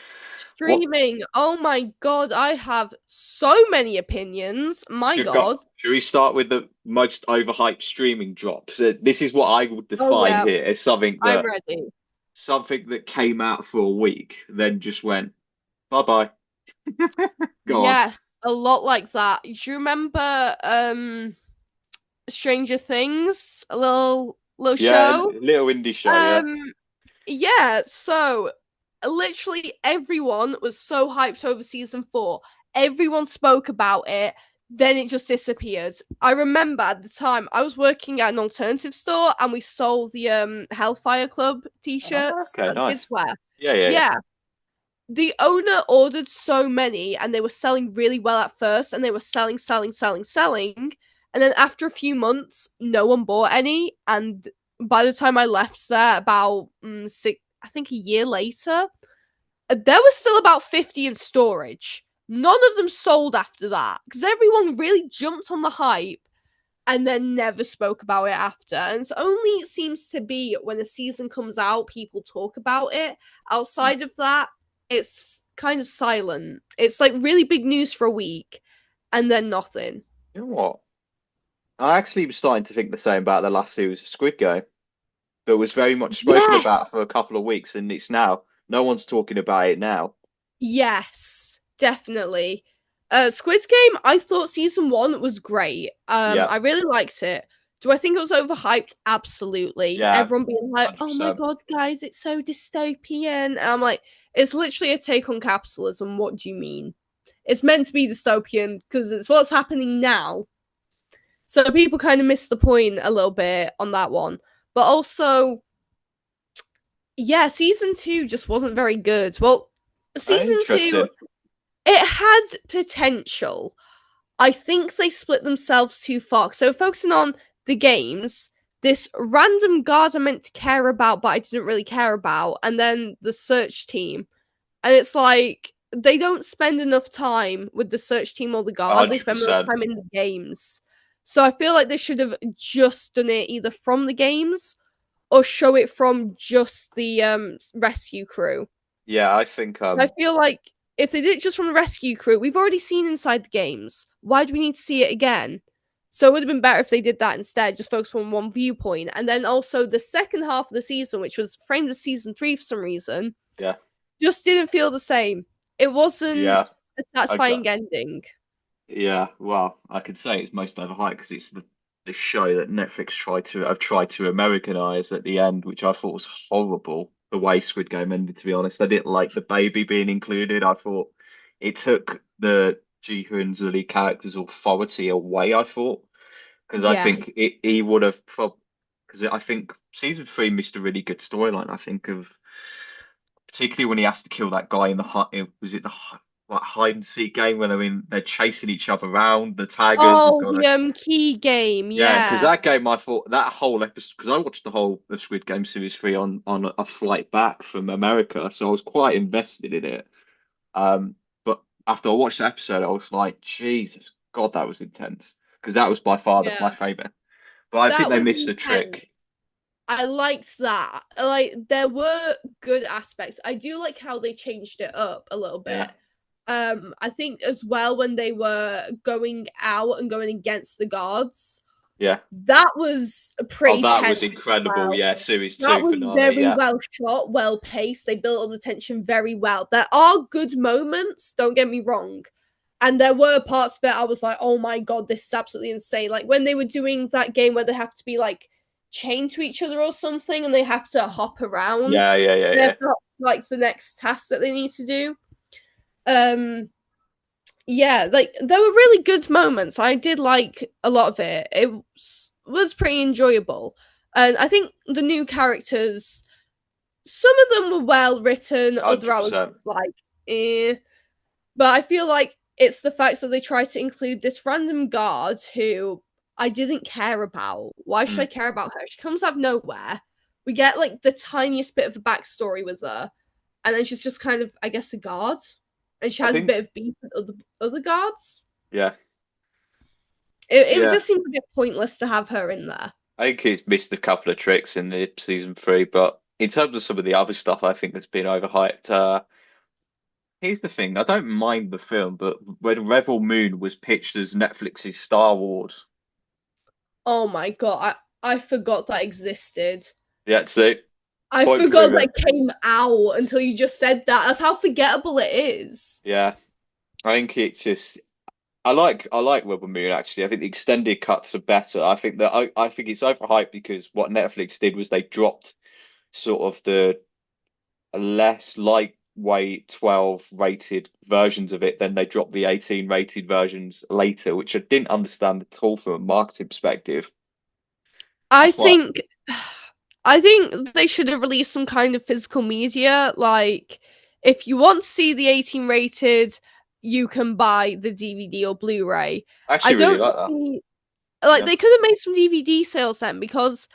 Streaming. Oh my god, I have so many opinions. My god. should we start with the most overhyped streaming drops? This is what I would Oh define yeah, here as I'm ready. something that came out for a week, then just went bye bye. Go on. Yes, a lot like that. Do you remember Stranger Things? A little Yeah, show? little indie show. Yeah. Um yeah, so literally everyone was so hyped over season 4. Everyone spoke about it. Then it just disappeared. I remember at the time I was working at an alternative store and we sold the Hellfire Club Oh, t-shirts okay, that the kids nice. wear. Yeah, yeah, yeah. Yeah. The owner ordered so many and they were selling really well at first and they were selling, selling, selling, selling. And then after a few months, no one bought any. And by the time I left there, about I think a year later, there was still about 50 in storage. None of them sold after that because everyone really jumped on the hype and then never spoke about it after. And it's only, it seems to be, when a season comes out, people talk about it. Outside of that, it's kind of silent. It's like really big news for a week and then nothing. You know what? I actually was starting to think the same about the last series of Squid Game that was very much spoken Yes. about for a couple of weeks, and it's now no one's talking about it now. Yes, definitely. Squid Game, I thought season one was great. Yeah, I really liked it. Do I think it was overhyped? Absolutely. yeah, Everyone being like, "Oh my 100%. god, guys, it's so dystopian," and I'm like, "It's literally a take on capitalism. What do you mean? It's meant to be dystopian because it's what's happening now." So people kind of missed the point a little bit on that one, but also, yeah, season two just wasn't very good. Well, season two, Interesting. it had potential. I think they split themselves too far. So focusing on the games, this random guard I meant to care about, but I didn't really care about, and then the search team. And it's like they don't spend enough time with the search team or the guards, they spend more 100%. time in the games. So I feel like they should have just done it either from the games or show it from just the rescue crew. Yeah, I think I feel like if they did it just from the rescue crew, we've already seen inside the games. Why do we need to see it again? So it would have been better if they did that instead, just focus on one viewpoint. And then also the second half of the season, which was framed as season three for some reason, yeah, just didn't feel the same. It wasn't yeah. a Okay. satisfying ending. Yeah, well, I could say it's most overhyped because it's the show that Netflix tried to Americanize at the end, which I thought was horrible. The way Squid Game ended, to be honest, I didn't like the baby being included. I thought it took the Ji-hoon's lead character's authority away. I thought because I Yes. think he would have because I think season three missed a really good storyline. I think of particularly when he has to kill that guy in the was it the like hide and seek game where they're chasing each other around. The taggers have Oh, got the to key game, yeah, because yeah. that game I thought that whole episode because I watched the whole of Squid Game series three on a flight back from America, so I was quite invested in it. But after I watched the episode, I was like, Jesus God, that was intense because that was by far my Yeah. favorite. But I think That they was missed the intense. trick. I liked that. Like there were good aspects. I do like how they changed it up a little bit. Yeah, I think as well when they were going out and going against the guards, yeah. that was Oh, pretty that tense was as incredible. well. Yeah, series That two was finale. very Yeah, well shot, well paced. They built up the tension very well. There are good moments, don't get me wrong. And there were parts of it I was like, oh my god, this is absolutely insane. Like when they were doing that game where they have to be like chained to each other or something and they have to hop around. yeah, yeah, yeah, They've yeah. got like the next task that they need to do. Um yeah, like there were really good moments. I did like a lot of it. Was pretty enjoyable. And I think the new characters, some of them were well written, other I was 100%. like, eh. But I feel like it's the fact that they try to include this random guard who I didn't care about. Why should I Mm. care about her? She comes out of nowhere. We get like the tiniest bit of a backstory with her, and then she's just kind of, I guess, a guard, and she I has a think, bit of beef with other guards. yeah, It yeah. just seems a bit pointless to have her in there. I think it's missed a couple of tricks in the season three, but in terms of some of the other stuff, I think that's been overhyped. Here's the thing: I don't mind the film, but when Rebel Moon was pitched as Netflix's Star Wars, Oh my god, I forgot that existed. yeah, see, I point forgot that proven. came out until you just said that. That's how forgettable it is. Yeah, I think it's just. I like Rebel Moon actually. I think the extended cuts are better. I think it's overhyped because what Netflix did was they dropped sort of the less lightweight 12 rated versions of it, then they dropped the 18 rated versions later, which I didn't understand at all from a marketing perspective. I I thought, think I think they should have released some kind of physical media. Like, if you want to see the 18 rated, you can buy the DVD or Blu-ray. I I actually really don't like that. see like Yeah. they could have made some DVD sales then because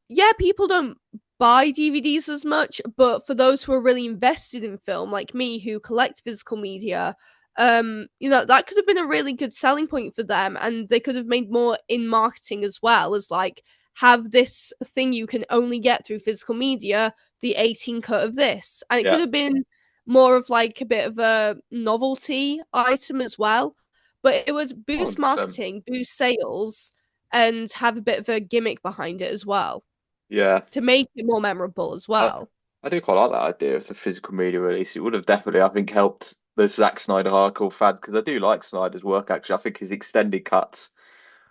yeah, people don't buy DVDs as much, but for those who are really invested in film, like me, who collect physical media, that could have been a really good selling point for them, and they could have made more in marketing as well as like have this thing you can only get through physical media, the 18 cut of this, and it Yeah, could have been more of like a bit of a novelty item as well. But it would boost 100%. marketing, boost sales, and have a bit of a gimmick behind it as well Yeah. to make it more memorable as I, well. I do quite like that idea of the physical media release. It would have definitely, I think, helped the Zack Snyder hardcore fans because I do like Snyder's work. Actually, I think his extended cuts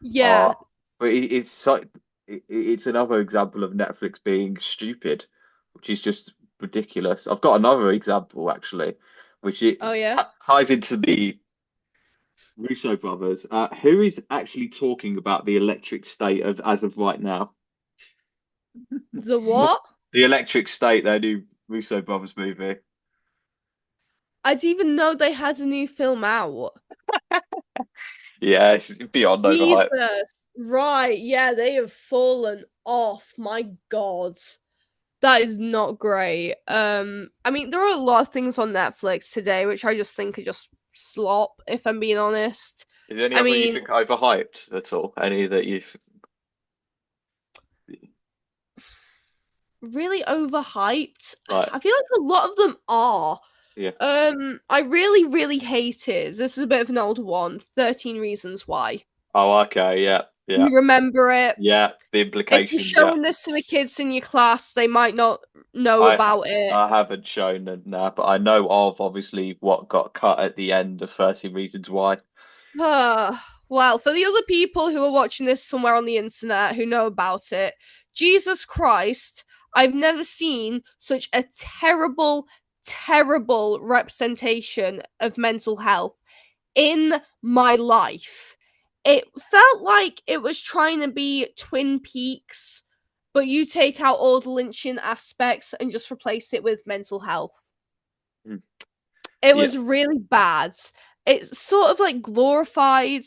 Yeah. are, but it's so it's another example of Netflix being stupid, which is just ridiculous. I've got another example actually, which Oh yeah. ties into the Russo brothers. Who is actually talking about the electric state of as of right now? The what? The Electric State, their new Russo brothers movie. I didn't even know they had a new film out. Yeah, it's beyond overhyped. Jesus. Right, yeah, they have fallen off. My God. That is not great. I mean, there are a lot of things on Netflix today which I just think are just slop, if I'm being honest. Is there any I other you mean, think overhyped at all? Any that you've really overhyped. like? I feel like a lot of them are. Yeah. I really, really hated. This is a bit of an older one. 13 Reasons Why. Oh, okay. Yeah. Yeah. You remember it? Yeah. The If you're implications. Yeah. showing this to the kids in your class, they might not know I about it. I haven't shown it now, but I know of obviously what got cut at the end of 30 Reasons Why. Well, for the other people who are watching this somewhere on the internet who know about it, Jesus Christ, I've never seen such a terrible, terrible representation of mental health in my life. It felt like it was trying to be Twin Peaks, but you take out all the lynching aspects and just replace it with mental health. Mm. It Yeah. was really bad. It sort of like glorified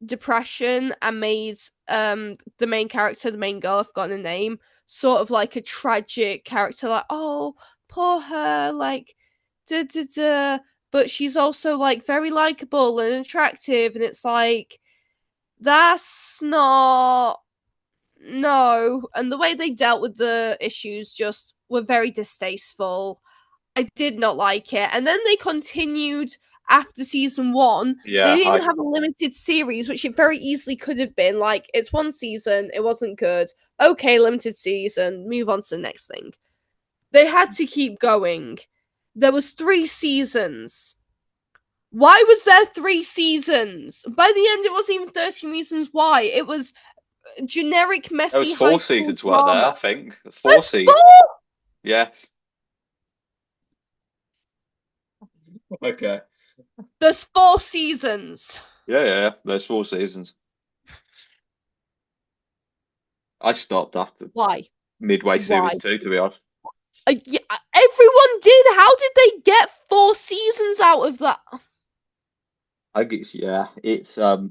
depression and made the main character, the main girl, I've forgotten her name, sort of like a tragic character, like, oh, poor her, like da da da. But she's also like very likable and attractive, and it's like that's not no. And the way they dealt with the issues just were very distasteful. I did not like it. And then they continued after season one. They Yeah. didn't even I have a limited series, which it very easily could have been. Like, it's one season, it wasn't good. Okay, limited season, move on to the next thing. They had to keep going. There was 3 seasons. Why was there 3 seasons? By the end, it wasn't even 13 Reasons Why. It was generic, There was messy high four school seasons weren't there, I drama. think. Four There's seasons. 4! Yes. Okay. There's 4 seasons. Yeah, yeah, yeah. There's 4 seasons. I stopped after Why? midway Why? series two, to be honest. Yeah, everyone did. How did they get 4 seasons out of that? I guess yeah, it's well,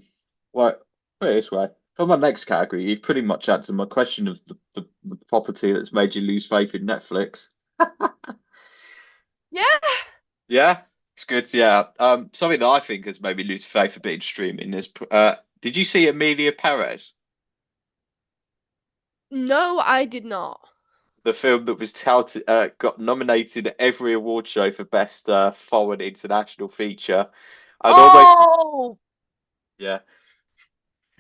put it this way. For my next category, you've pretty much answered my question of the property that's made you lose faith in Netflix. Yeah. Yeah, it's good. Yeah. Something that I think has made me lose faith a bit in streaming is did you see Amelia Perez, No, I did not. the film that was touted got nominated at every award show for best foreign international feature? I'd almost Oh, yeah.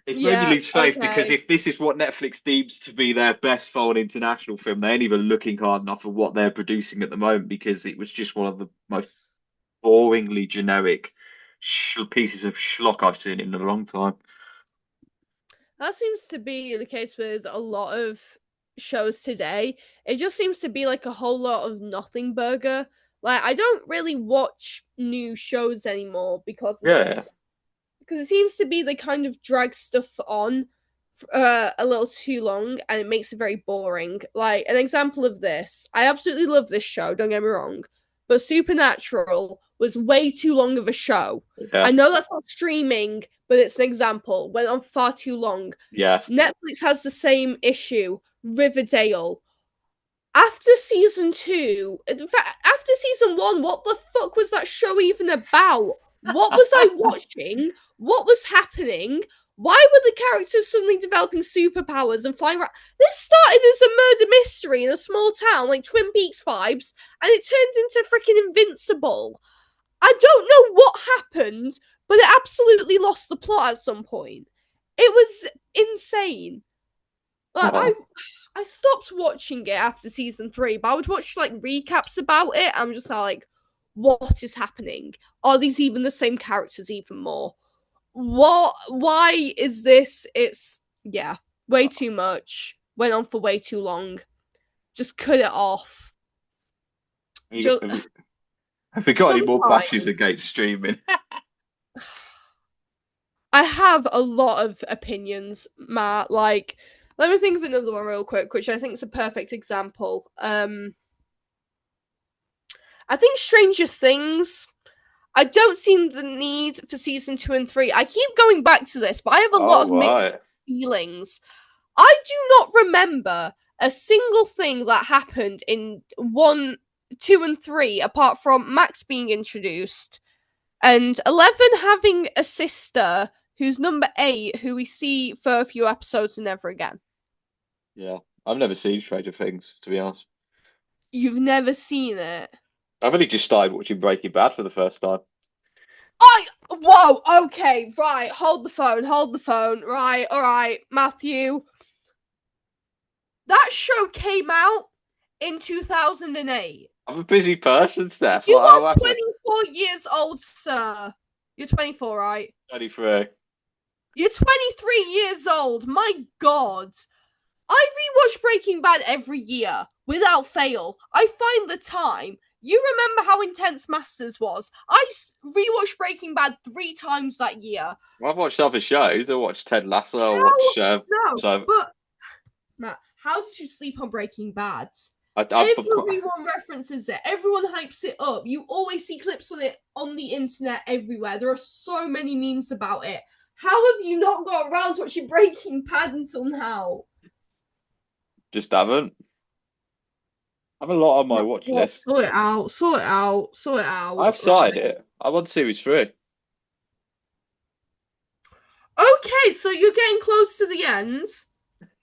It's made me yeah. lose faith because Okay. if this is what Netflix deems to be their best foreign international film, they ain't even looking hard enough at what they're producing at the moment because it was just one of the most boringly generic pieces of schlock I've seen in a long time. That seems to be the case with a lot of shows today. It just seems to be like a whole lot of nothing burger. Like, I don't really watch new shows anymore because of Yeah, this. Because it seems to be they kind of drag stuff on a little too long and it makes it very boring. Like an example of this, I absolutely love this show, don't get me wrong, but Supernatural was way too long of a show. yeah, I know that's not streaming, but it's an example. Went on far too long. yeah. Netflix has the same issue. Riverdale. after season 2, in fact, after season 1, what the fuck was that show even about? What was I watching? What was happening? Why were the characters suddenly developing superpowers and flying around? This started as a murder mystery in a small town, like Twin Peaks vibes, and it turned into freaking Invincible. I don't know what happened, but it absolutely lost the plot at some point. It was insane. Like I stopped watching it after season 3, but I would watch like recaps about it. I'm just like, what is happening? Are these even the same characters even more? What? Why is this? It's yeah, way too much. Went on for way too long. Just cut it off. Just Have we got any more bashes sometimes against streaming? I have a lot of opinions, Matt. Like, let me think of another one real quick, which I think is a perfect example. I think Stranger Things. I don't see the need for season 2 and 3. I keep going back to this, but I have a lot Oh, of mixed right. feelings. I do not remember a single thing that happened in 1, 2, and 3 apart from Max being introduced and 11 having a sister who's number 8, who we see for a few episodes and never again. Yeah. I've never seen Stranger Things, to be honest. You've never seen it. I've only just started watching Breaking Bad for the first time. Whoa, okay, right, hold the phone, right, alright, Matthew. That show came out in 2008. I'm a busy person, Steph. You Like, I'll are have to 24 years old, sir. You're 24, right? 23. You're 23 years old, my god. I rewatch Breaking Bad every year, without fail. I find the time. You remember how intense Masters was? I rewatched Breaking Bad 3 times that year. I've watched other shows. I watched Ted Lasso. I How? watched No, so but Matt, how did you sleep on Breaking Bad? I Everyone references it. Everyone hypes it up. You always see clips on it on the internet everywhere. There are so many memes about it. How have you not got around to watching Breaking Bad until now? just haven't. I have a lot on my watch What? list. Sort it out. Sort it out. Sort it I've out. started Right. it. I'm on series 3. Okay, so you're getting close to the end.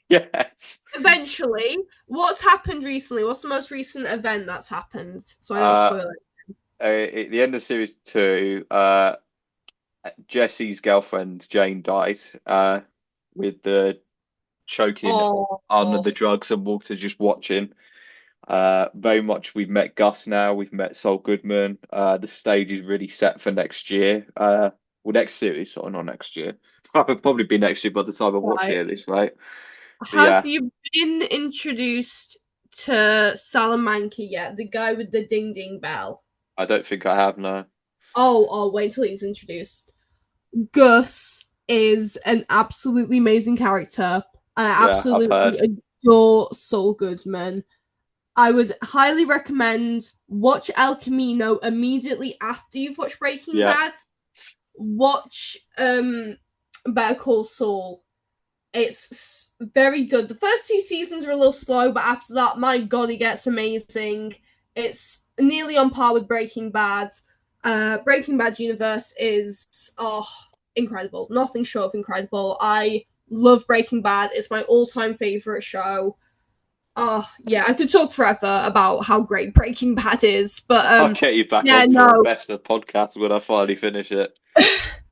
Yes. Eventually. What's happened recently? What's the most recent event that's happened? So I don't Uh, spoil it. at the end of series 2, Jesse's girlfriend Jane died. With the choking on Oh, the drugs and Walter just watching. Very much we've met Gus now, we've met Saul Goodman. The stage is really set for next year. Well, next series, sorry, not next year. It'll probably be next year by the time I watch it right. at this rate. But Have yeah, you been introduced to Salamanca yet? The guy with the ding ding bell. I don't think I have, no. Wait till he's introduced. Gus is an absolutely amazing character, and I Yeah, I've absolutely heard. adore Saul Goodman. I would highly recommend watch El Camino immediately after you've watched Breaking Yeah, Bad. Watch Better Call Saul. It's very good. The first 2 seasons are a little slow, but after that, my god, it gets amazing. It's nearly on par with Breaking Bad. Breaking Bad universe is incredible. Nothing short of incredible. I love Breaking Bad. It's my all-time favorite show. Oh yeah, I could talk forever about how great Breaking Bad is, but I'll get you back yeah, on for a no. best of podcast when I finally finish it.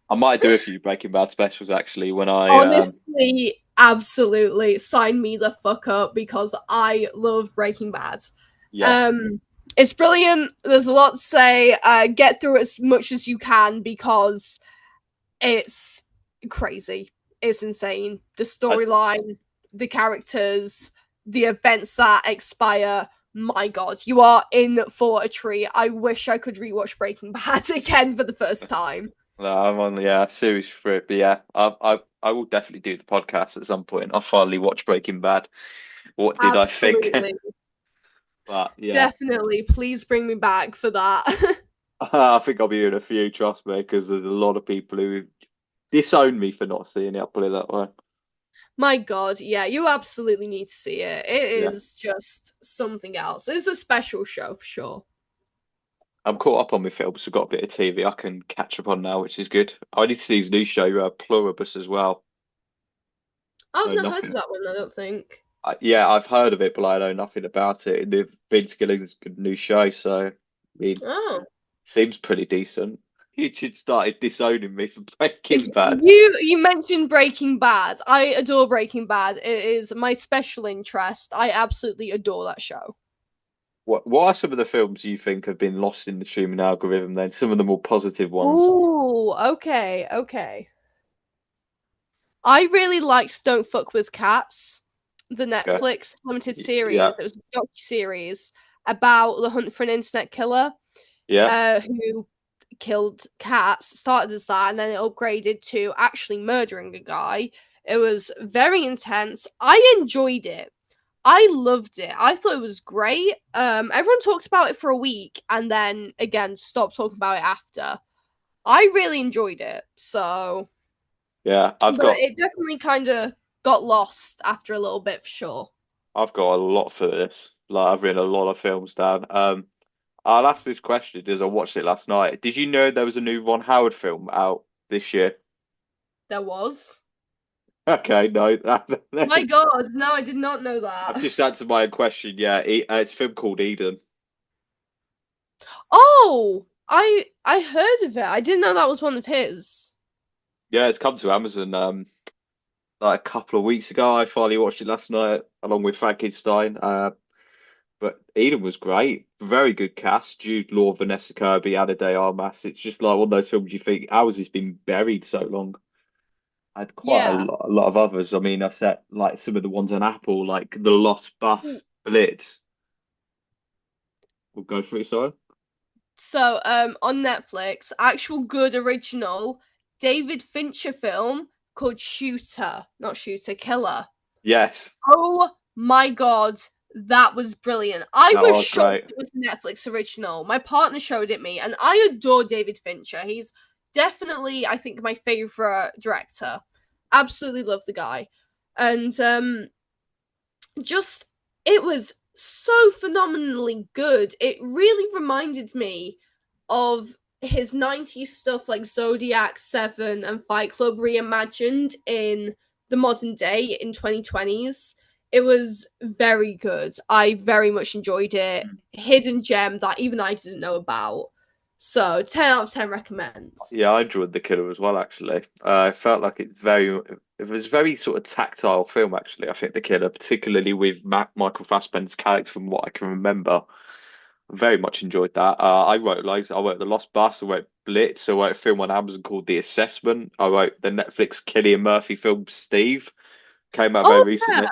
I might do a few Breaking Bad specials actually when I Honestly, absolutely sign me the fuck up because I love Breaking Bad. yeah. Um, it's brilliant. There's a lot to say. Get through as much as you can because it's crazy. It's insane. The I, storyline, the characters, the events that expire. My God, you are in for a treat. I wish I could rewatch Breaking Bad again for the first time. no, I'm on series 3, but yeah, I will definitely do the podcast at some point. I'll finally watch Breaking Bad. What did I think? Absolutely. But yeah, Definitely. Please bring me back for that. I think I'll be in a few, trust me, because there's a lot of people who disown me for not seeing it. I'll put it that way. My God, yeah, you absolutely need to see it. It Yeah. is just something else. It's a special show for sure. I'm caught up on my films. I've got a bit of TV I can catch up on now, which is good. I need to see his new show, Pluribus, as well. I've No, not heard of nothing. that one, I don't think. Yeah, I've heard of it, but I know nothing about it. The Vince Gillig's new show, so I mean, Oh. seems pretty decent. You should started disowning me for Breaking Bad. You mentioned Breaking Bad. I adore Breaking Bad. It is my special interest. I absolutely adore that show. What are some of the films you think have been lost in the streaming algorithm then? Some of the more positive ones. Ooh, okay, okay. I really liked Don't Fuck with Cats, the Okay. Netflix limited Yeah. series. It was a docu-series about the hunt for an internet killer Yeah. who killed cats, started as that, and then it upgraded to actually murdering a guy. It was very intense. I enjoyed it. I loved it. I thought it was great. Everyone talked about it for a week and then again stopped talking about it after. I really enjoyed it. So, Yeah. but it definitely kind of got lost after a little bit for sure. I've got a lot for this. Like I've written a lot of films down. I'll ask this question as I watched it last night. Did you know there was a new Ron Howard film out this year? There was. Okay, no, My God, no, I did not know I've that. just answered my own question. Yeah, it's a film called Eden. Oh, I heard of it. I didn't know that was one of his. Yeah, it's come to Amazon like a couple of weeks ago. I finally watched it last night along with Frankenstein. But Eden was great. Very good cast. Jude Law, Vanessa Kirby, Ana de Armas. It's just like one of those films you think ours has been buried so long. I had quite Yeah. a lot of others. I mean, I set like some of the ones on Apple, like The Lost Bus, Blitz. We'll go through it, sorry. So, on Netflix, actual good original David Fincher film called Shooter, not Shooter, Killer. Yes, Oh my God, that was brilliant. I that was was shocked great. it was a Netflix original. My partner showed it me, and I adore David Fincher. He's definitely, I think, my favorite director. Absolutely love the guy, and just it was so phenomenally good. It really reminded me of his 90s stuff like Zodiac 7 and Fight Club reimagined in the modern day in 2020s. It was very good. I very much enjoyed it. Hidden gem that even I didn't know about. So 10 out of 10 recommend. Yeah, I enjoyed The Killer as well, actually. I felt like it was very sort of tactile film, actually. I think The Killer, particularly with Michael Fassbender's character, from what I can remember. Very much enjoyed that. I wrote loads. I wrote The Lost Bus. I wrote Blitz. I wrote a film on Amazon called The Assessment. I wrote the Netflix Cillian Murphy film Steve. Came out very Oh, recently.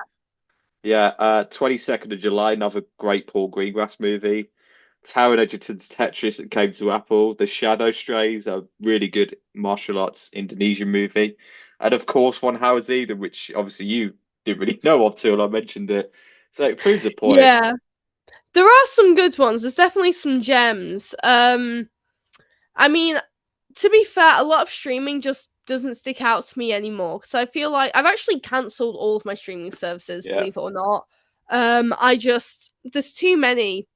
Yeah, 22nd of July, another great Paul Greengrass movie. Taron Egerton's Tetris that came to Apple. The Shadow Strays, a really good martial arts Indonesian movie. And of course, One Howard's Eden, which obviously you didn't really know of till I mentioned it. So it proves a point. yeah. There are some good ones. There's definitely some gems. I mean, to be fair, a lot of streaming just doesn't stick out to me anymore because I feel like I've actually cancelled all of my streaming services, Yeah, believe it or not. I just there's too many.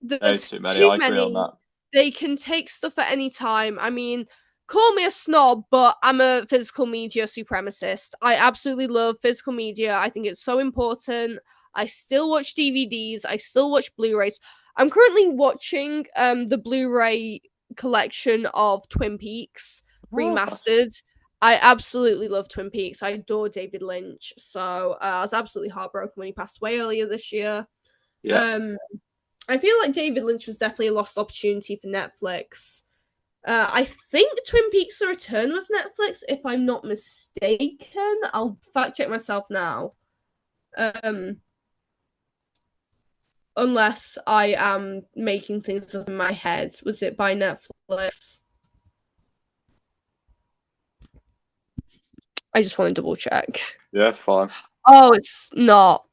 there's There's too many. too I agree on many. that. They can take stuff at any time. I mean, call me a snob, but I'm a physical media supremacist. I absolutely love physical media. I think it's so important. I still watch DVDs. I still watch Blu-rays. I'm currently watching the Blu-ray collection of Twin Peaks Oh, nice. remastered. I absolutely love Twin Peaks. I adore David Lynch. So I was absolutely heartbroken when he passed away earlier this year. Yeah. Um, I feel like David Lynch was definitely a lost opportunity for Netflix. I think Twin Peaks: The Return was Netflix, if I'm not mistaken. I'll fact check myself now. Um, unless I am making things up in my head. Was it by Netflix? I just want to double check. Yeah, fine. Oh, it's not.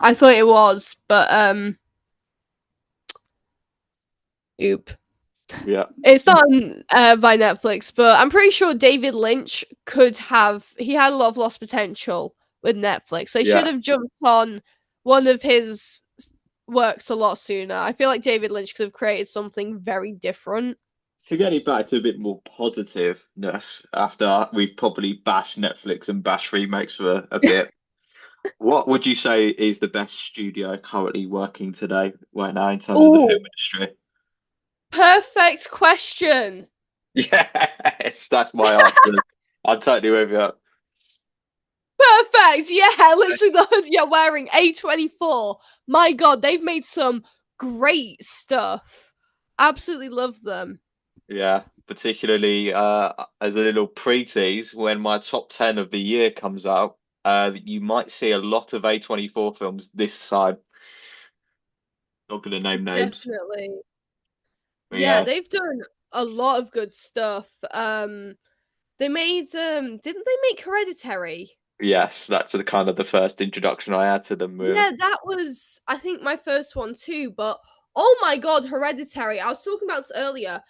I thought it was, but oop. Yeah, It's not on, by Netflix, but I'm pretty sure David Lynch could have. He had a lot of lost potential with Netflix. They should yeah. have jumped on one of his works a lot sooner. I feel like David Lynch could have created something very different. To get it back to a bit more positiveness after we've probably bashed Netflix and bashed remakes for a bit, what would you say is the best studio currently working today, right now, in terms of the film Oh, industry? perfect question. Yes, that's my answer. I'm totally with you. Perfect. Yeah, literally Yes. the hood you're wearing. A24. My God, they've made some great stuff. Absolutely love them. Yeah, particularly as a little pre-tease, when my top 10 of the year comes out, you might see a lot of A24 films this time. Not going to name names, Definitely. but Yeah, yeah, they've done a lot of good stuff. They made didn't they make Hereditary? yes, that's the kind of the first introduction I had to them, really. Yeah, that was I think my first one too, but oh my God, Hereditary. I was talking about this earlier.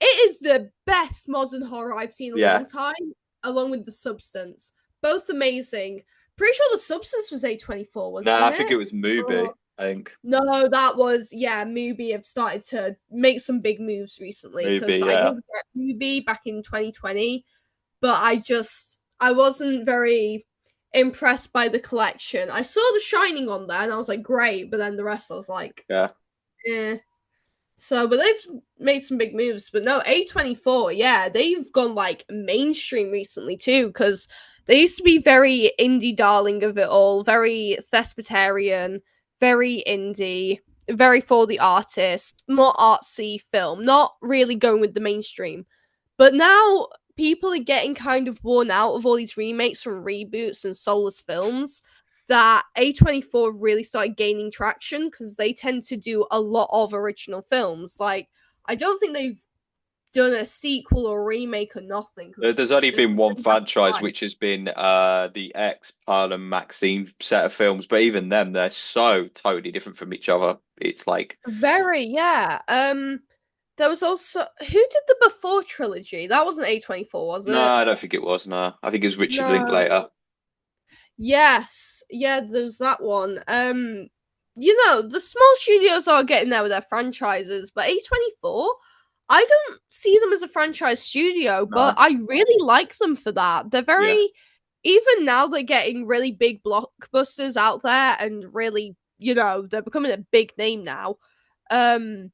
It is the best modern horror I've seen in a Yeah, long time, along with The Substance. Both amazing. Pretty sure The Substance was A24, no, wasn't I think it it? was Mubi. Oh, I think no, that was yeah. Mubi have started to make some big moves recently because Mubi. I Yeah, did get Mubi back in 2020, but I wasn't very impressed by the collection. I saw The Shining on there and I was like, great, but then the rest I was like, yeah, eh. So, but they've made some big moves. But no, A24, yeah, they've gone like mainstream recently too, because they used to be very indie darling of it all, very thespitarian, very indie, very for the artist, more artsy film, not really going with the mainstream. But now people are getting kind of worn out of all these remakes from reboots and soulless films that A24 really started gaining traction because they tend to do a lot of original films. Like, I don't think they've done a sequel or remake or nothing because There's only they don't been one really have franchise, time. which has been the X, Pearl and Maxine set of films, but even them, they're so totally different from each other. It's like, Very, yeah. There was also who did the Before trilogy? That wasn't A24, was no, it? I don't think it was. No, I think it was Richard No. Linklater. Yes, yeah, there's that one. The small studios are getting there with their franchises, but A24, I don't see them as a franchise studio, but No, I really like them for that. They're yeah, very, even now they're getting really big blockbusters out there and really, they're becoming a big name now. Um,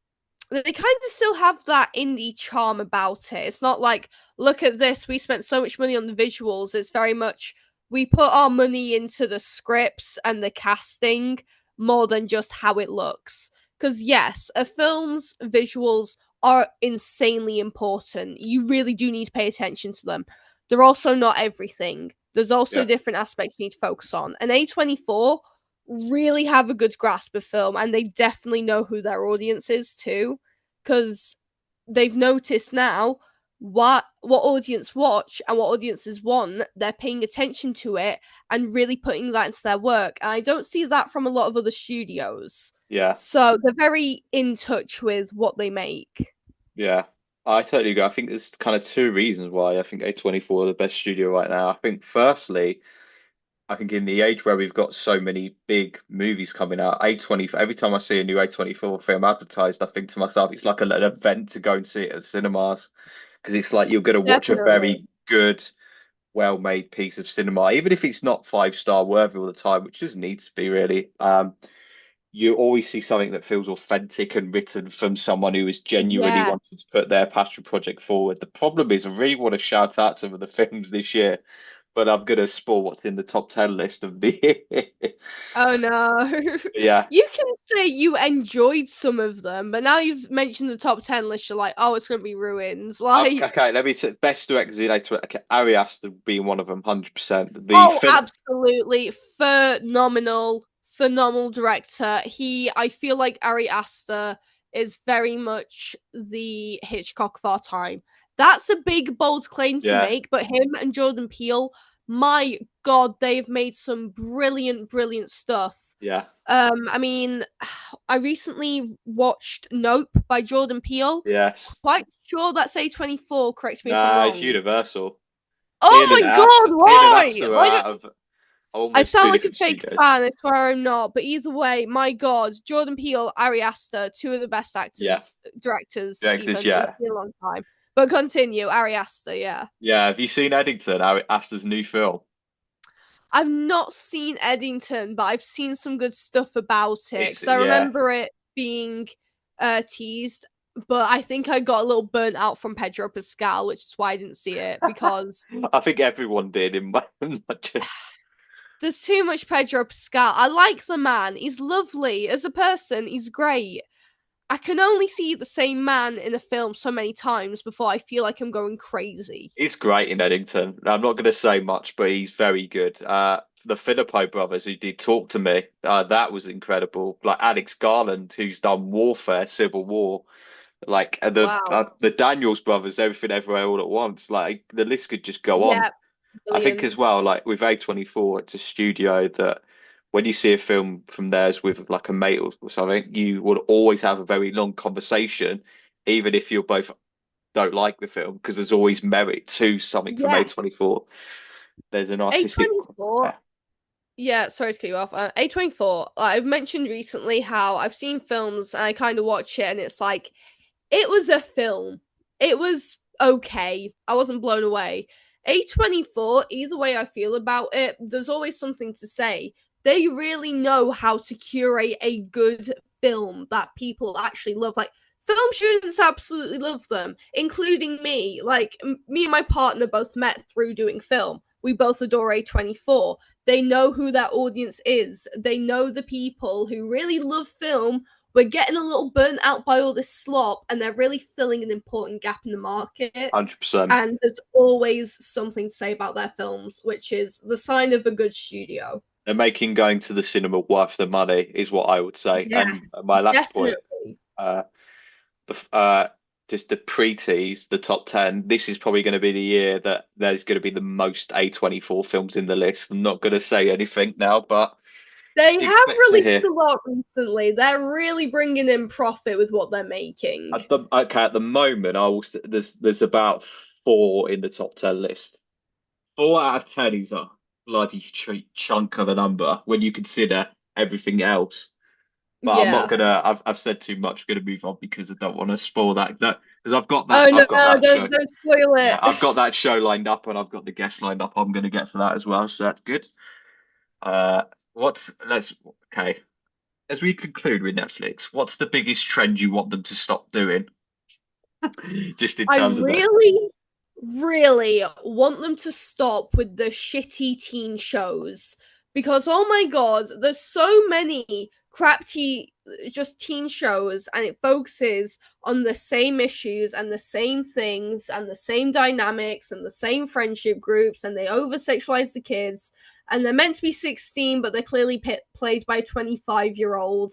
they kind of still have that indie charm about it. It's not like, look at this, we spent so much money on the visuals. It's very much we put our money into the scripts and the casting more than just how it looks. Because yes, a film's visuals are insanely important. You really do need to pay attention to them. They're also not everything. There's also yeah, different aspects you need to focus on. And A24 really have a good grasp of film and they definitely know who their audience is too because they've noticed now what audience watch and what audiences want. They're paying attention to it and really putting that into their work, and I don't see that from a lot of other studios, yeah, so they're very in touch with what they make. yeah. I totally agree. I think there's kind of two reasons why I think A24 are the best studio right now. I think firstly, I think in the age where we've got so many big movies coming out, A24, every time I see a new A24 film advertised, I think to myself, it's like an event to go and see it at cinemas because it's like you're going to watch a Definitely. very good, well-made piece of cinema, even if it's not five-star worthy all the time, which doesn't need to be really. You always see something that feels authentic and written from someone who has genuinely Yeah. wanted to put their passion project forward. The problem is, I really want to shout out some of the films this year, but I'm going to spoil what's in the top 10 list of the year. Oh no. Yeah. You can say you enjoyed some of them, but now you've mentioned the top 10 list, you're like, oh, it's gonna be ruins. Okay, Like, okay, let me say best directors in A20. Okay, Ari Aster being one of them, 100%. The oh, film, absolutely phenomenal director. I feel like Ari Aster is very much the Hitchcock of our time. That's a big, bold claim to yeah, make, but him and Jordan Peele, my God, they've made some brilliant, brilliant stuff. Yeah. I mean, I recently watched Nope by Jordan Peele. Yes. Quite sure that's A24. Correct me if I'm Nah, it's wrong. Universal. Oh my God, Hill and why? Asta are Why do out of I almost sound two like a different fake studios. fan? I swear I'm not. But either way, my God, Jordan Peele, Ari Aster, two of the best Yeah. actors, directors, Directors, even in yeah. a long time. But continue, Ari Aster, yeah. Yeah. Have you seen Eddington, Asta's new film? I've not seen Eddington, but I've seen some good stuff about it It's because I yeah. remember it being teased. But I think I got a little burnt out from Pedro Pascal, which is why I didn't see it because I think everyone did in my there's too much Pedro Pascal. I like the man; he's lovely as a person. He's great. I can only see the same man in a film so many times before I feel like I'm going crazy. He's great in Eddington. I'm not going to say much, but he's very good. The Philippo brothers who did Talk to Me, that was incredible. Like Alex Garland, who's done Warfare, Civil War, like Wow. the Daniels brothers, Everything Everywhere All at Once. Like the list could just go on. Yeah, I think brilliant. as well, like with A24, it's a studio that when you see a film from theirs with like a mate or something, you would always have a very long conversation, even if you both don't like the film, because there's always merit to something from Yeah. A24. There's an artistic, A24. yeah, Yeah, sorry to cut you off. A24. I've mentioned recently how I've seen films and I kind of watch it and it's like it was a film. It was okay. I wasn't blown away. A24, either way I feel about it, there's always something to say. They really know how to curate a good film that people actually love. Like, film students absolutely love them, including me. Like, me and my partner both met through doing film. We both adore A24. They know who their audience is. They know the people who really love film. We're getting a little burnt out by all this slop, and they're really filling an important gap in the market. 100%. And there's always something to say about their films, which is the sign of a good studio. They're making going to the cinema worth the money, is what I would say. And Yes, my last point, definitely. uh, just the pre-tease, the top 10. This is probably going to be the year that there's going to be the most A24 films in the list. I'm not going to say anything now, but They have expect to released hear. a lot recently. They're really bringing in profit with what they're making. At the moment, there's about four in the top 10 list. 4 out of 10 is a bloody chunk of a number when you consider everything else. But I'm not Yeah. gonna. I've said too much. I'm gonna move on because I don't want to spoil that because Oh no, I've got that show. don't spoil Yeah, it. I've got that show lined up and I've got the guest lined up. I'm gonna get for that as well. So that's good. Uh, what's let's okay. As we conclude with Netflix, what's the biggest trend you want them to stop doing? Just in I terms of that. really, really want them to stop with the shitty teen shows because oh my god, there's so many just teen shows and it focuses on the same issues and the same things and the same dynamics and the same friendship groups and they over sexualize the kids and they're meant to be 16 but they're clearly played by a 25-year-old.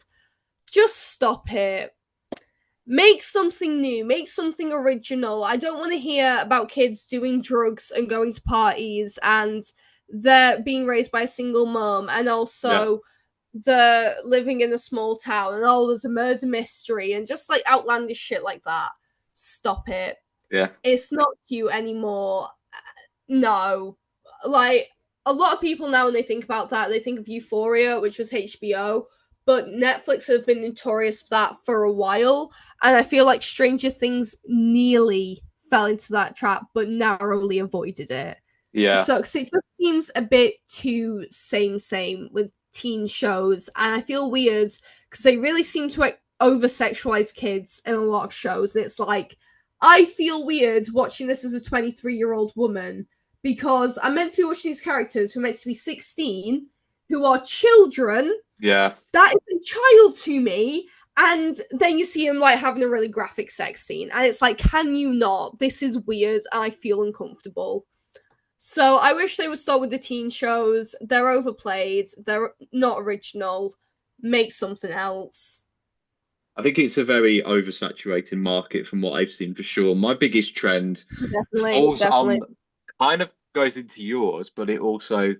Just stop it. Make something new, make something original. I don't want to hear about kids doing drugs and going to parties and they're being raised by a single mom and Yeah, also they're living in a small town and oh, there's a murder mystery and just like outlandish shit like that. Stop it. yeah, It's not cute anymore. No. Like, a lot of people now, when they think about that, they think of Euphoria, which was HBO, but Netflix have been notorious for that for a while. And I feel like Stranger Things nearly fell into that trap, but narrowly avoided it. yeah, So, cause it just seems a bit too same with teen shows. And I feel weird because they really seem to like, over sexualize kids in a lot of shows. And it's like, I feel weird watching this as a 23-year-old woman because I'm meant to be watching these characters who are meant to be 16, who are children. yeah. That is a child to me. And then you see him like having a really graphic sex scene. And it's like, can you not? This is weird. I feel uncomfortable. So I wish they would start with the teen shows. They're overplayed. They're not original. Make something else. I think it's a very oversaturated market from what I've seen for sure. My biggest trend Definitely, falls definitely. on kind of goes into yours, but it also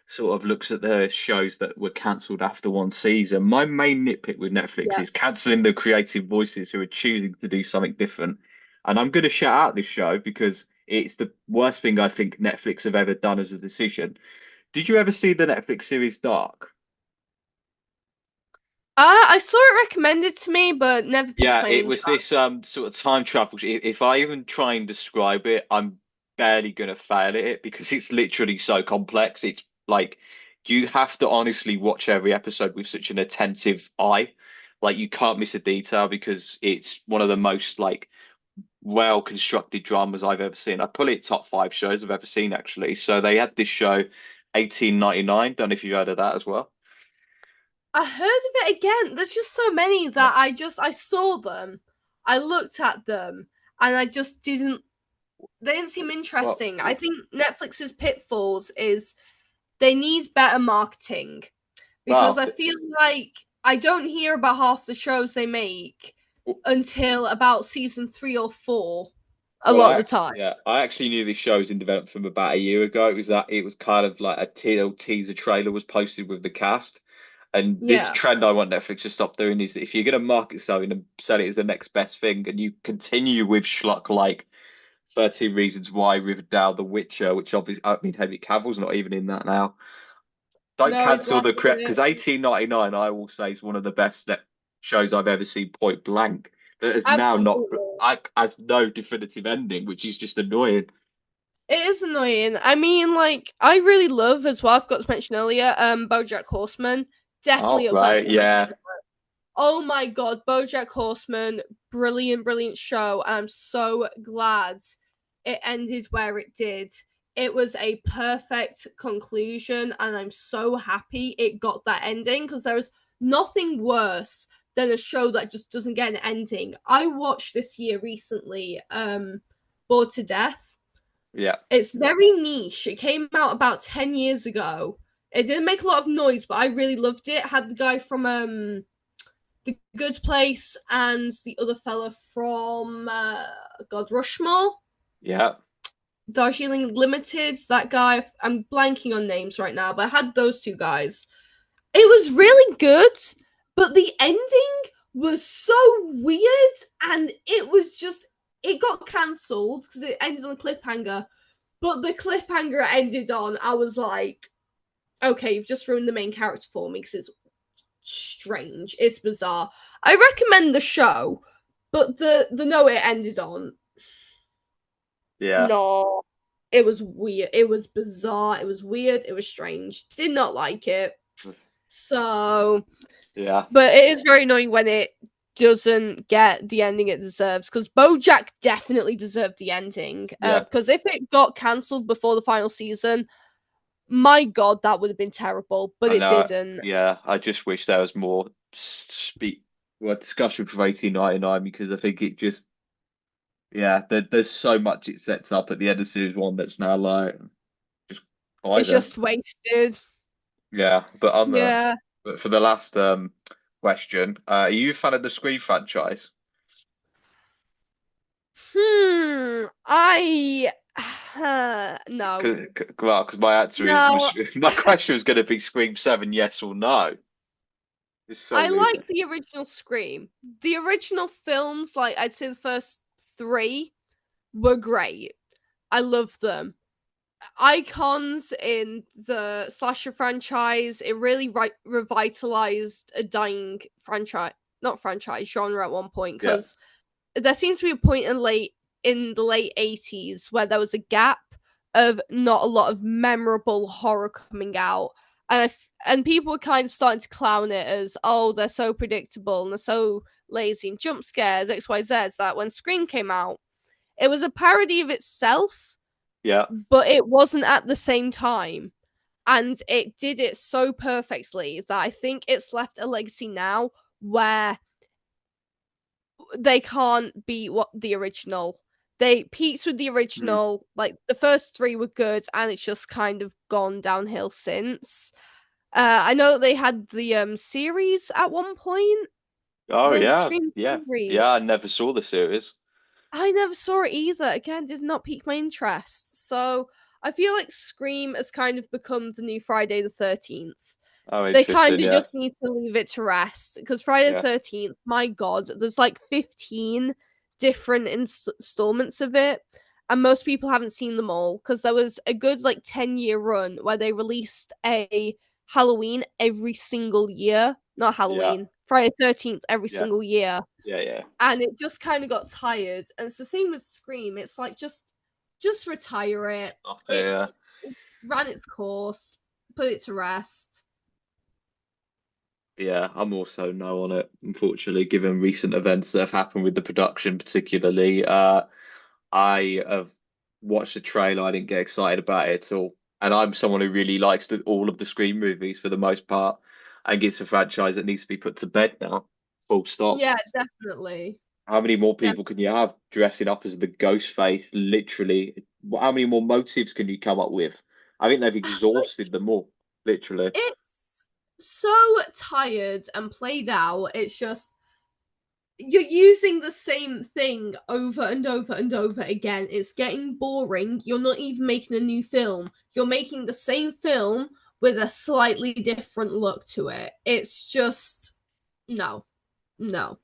sort of looks at the shows that were cancelled after one season. My main nitpick with Netflix Yeah. is cancelling the creative voices who are choosing to do something different. And I'm going to shout out this show because it's the worst thing I think Netflix have ever done as a decision. Did you ever see the Netflix series Dark? I saw it recommended to me, but never piqued Yeah, my it was interest. this sort of time travel. If I even try and describe it, I'm barely gonna fail at it because it's literally so complex. It's like you have to honestly watch every episode with such an attentive eye. Like you can't miss a detail because it's one of the most like well constructed dramas I've ever seen. I put it top five shows I've ever seen actually. So they had this show, 1899. Don't know if you heard of that as well. I heard of it again. There's just so many that I saw them, I looked at them, and I just didn't. They didn't seem Well, interesting. I think Netflix's pitfalls is they need better marketing because well, I feel like I don't hear about half the shows they make until about season 3 or 4. A Well, lot of the time. I actually knew this show was in development from about a year ago. It was kind of like a teaser trailer was posted with the cast. And this Yeah. trend I want Netflix to stop doing is that if you're going to market something and sell it as the next best thing, and you continue with schlock like 13 Reasons Why, Riverdale, The Witcher, which obviously I mean Henry Cavill's not even in that now. Don't No, he's cancel left the crap it. because 1899 I will say is one of the best shows I've ever seen. Point blank. That has now not Absolutely. has no definitive ending, which is just annoying. It is annoying. I mean, like, I really love as well, I forgot to mention earlier, BoJack Horseman. Oh, Definitely up there right, for me. yeah, Oh my god, BoJack Horseman, brilliant, brilliant show. I'm so glad it ended where it did. It was a perfect conclusion, and I'm so happy it got that ending because there is nothing worse than a show that just doesn't get an ending. I watched this year recently, Bored to Death. yeah, It's very niche. It came out about 10 years ago. It didn't make a lot of noise, but I really loved it. Had the guy from The Good Place and the other fella from God Rushmore, yeah, Darjeeling Limited. That guy, I'm blanking on names right now, but I had those two guys. It was really good, but the ending was so weird, and it was just it got cancelled because it ended on a cliffhanger. But the cliffhanger it ended on, I was like, okay, you've just ruined the main character for me because it's strange. It's bizarre. I recommend the show, but the note it ended on, yeah, no. It was weird. It was bizarre. It was weird. It was strange. Did not like it. So, yeah, but it is very annoying when it doesn't get the ending it deserves because BoJack definitely deserved the ending. yeah. Because if it got cancelled before the final season, my god, that would have been terrible. But I it know. didn't. Yeah, I just wish there was more discussion for 1899 because I think it just there's so much it sets up at the end of series one that's now like just It's either. just wasted. Yeah, but on the Yeah. but for the last question, are you a fan of the Scream franchise? I no. Because my answer is No, my question was going to be Scream 7, yes or no. It's so I losing. like the original Scream. The original films, like I'd say the first 3 were great. I love them. Icons in the slasher franchise. It really revitalized a dying franchise, not franchise genre at one point Yeah, because there seems to be a point in the late 80s where there was a gap of not a lot of memorable horror coming out, and people were kind of starting to clown it as, oh, they're so predictable and they're so lazy and jump scares XYZ, that when Scream came out it was a parody of itself, yeah. but it wasn't at the same time, and it did it so perfectly that I think it's left a legacy now where they can't beat what the original. They peaked with the Hmm. original, like the first 3 were good, and it's just kind of gone downhill since. I know that they had the series at one point. Oh The yeah, Scream yeah, series. yeah. I never saw the series. I never saw it either. Again, did not pique my interest. So I feel like Scream has kind of become the new Friday the 13th. Oh, They kind interesting. of Yeah. just need to leave it to rest because Friday the Yeah. 13th, my God, there's like 15 different installments of it. And most people haven't seen them all because there was a good like 10-year run where they released a Halloween every single year. Not Yeah. Halloween, Friday the 13th every Yeah. single year. Yeah. Yeah. And it just kind of got tired. And it's the same with Scream. It's like just retire it. Stop it. Yeah. It's ran its course. Put it to rest. Yeah, I'm also no on it, unfortunately, given recent events that have happened with the production, particularly. I have watched the trailer, I didn't get excited about it at all. And I'm someone who really likes all of the Scream movies for the most part. I think it's a franchise that needs to be put to bed now. Full stop. Yeah, definitely. How many more Def- people can you have dressing up as the ghost face? Literally, how many more motives can you come up with? I think they've exhausted them all, literally. it's so tired and played out. It's just you're using the same thing over and over and over again. It's getting boring. You're not even making a new film. You're making the same film with a slightly different look to it. It's just no, no.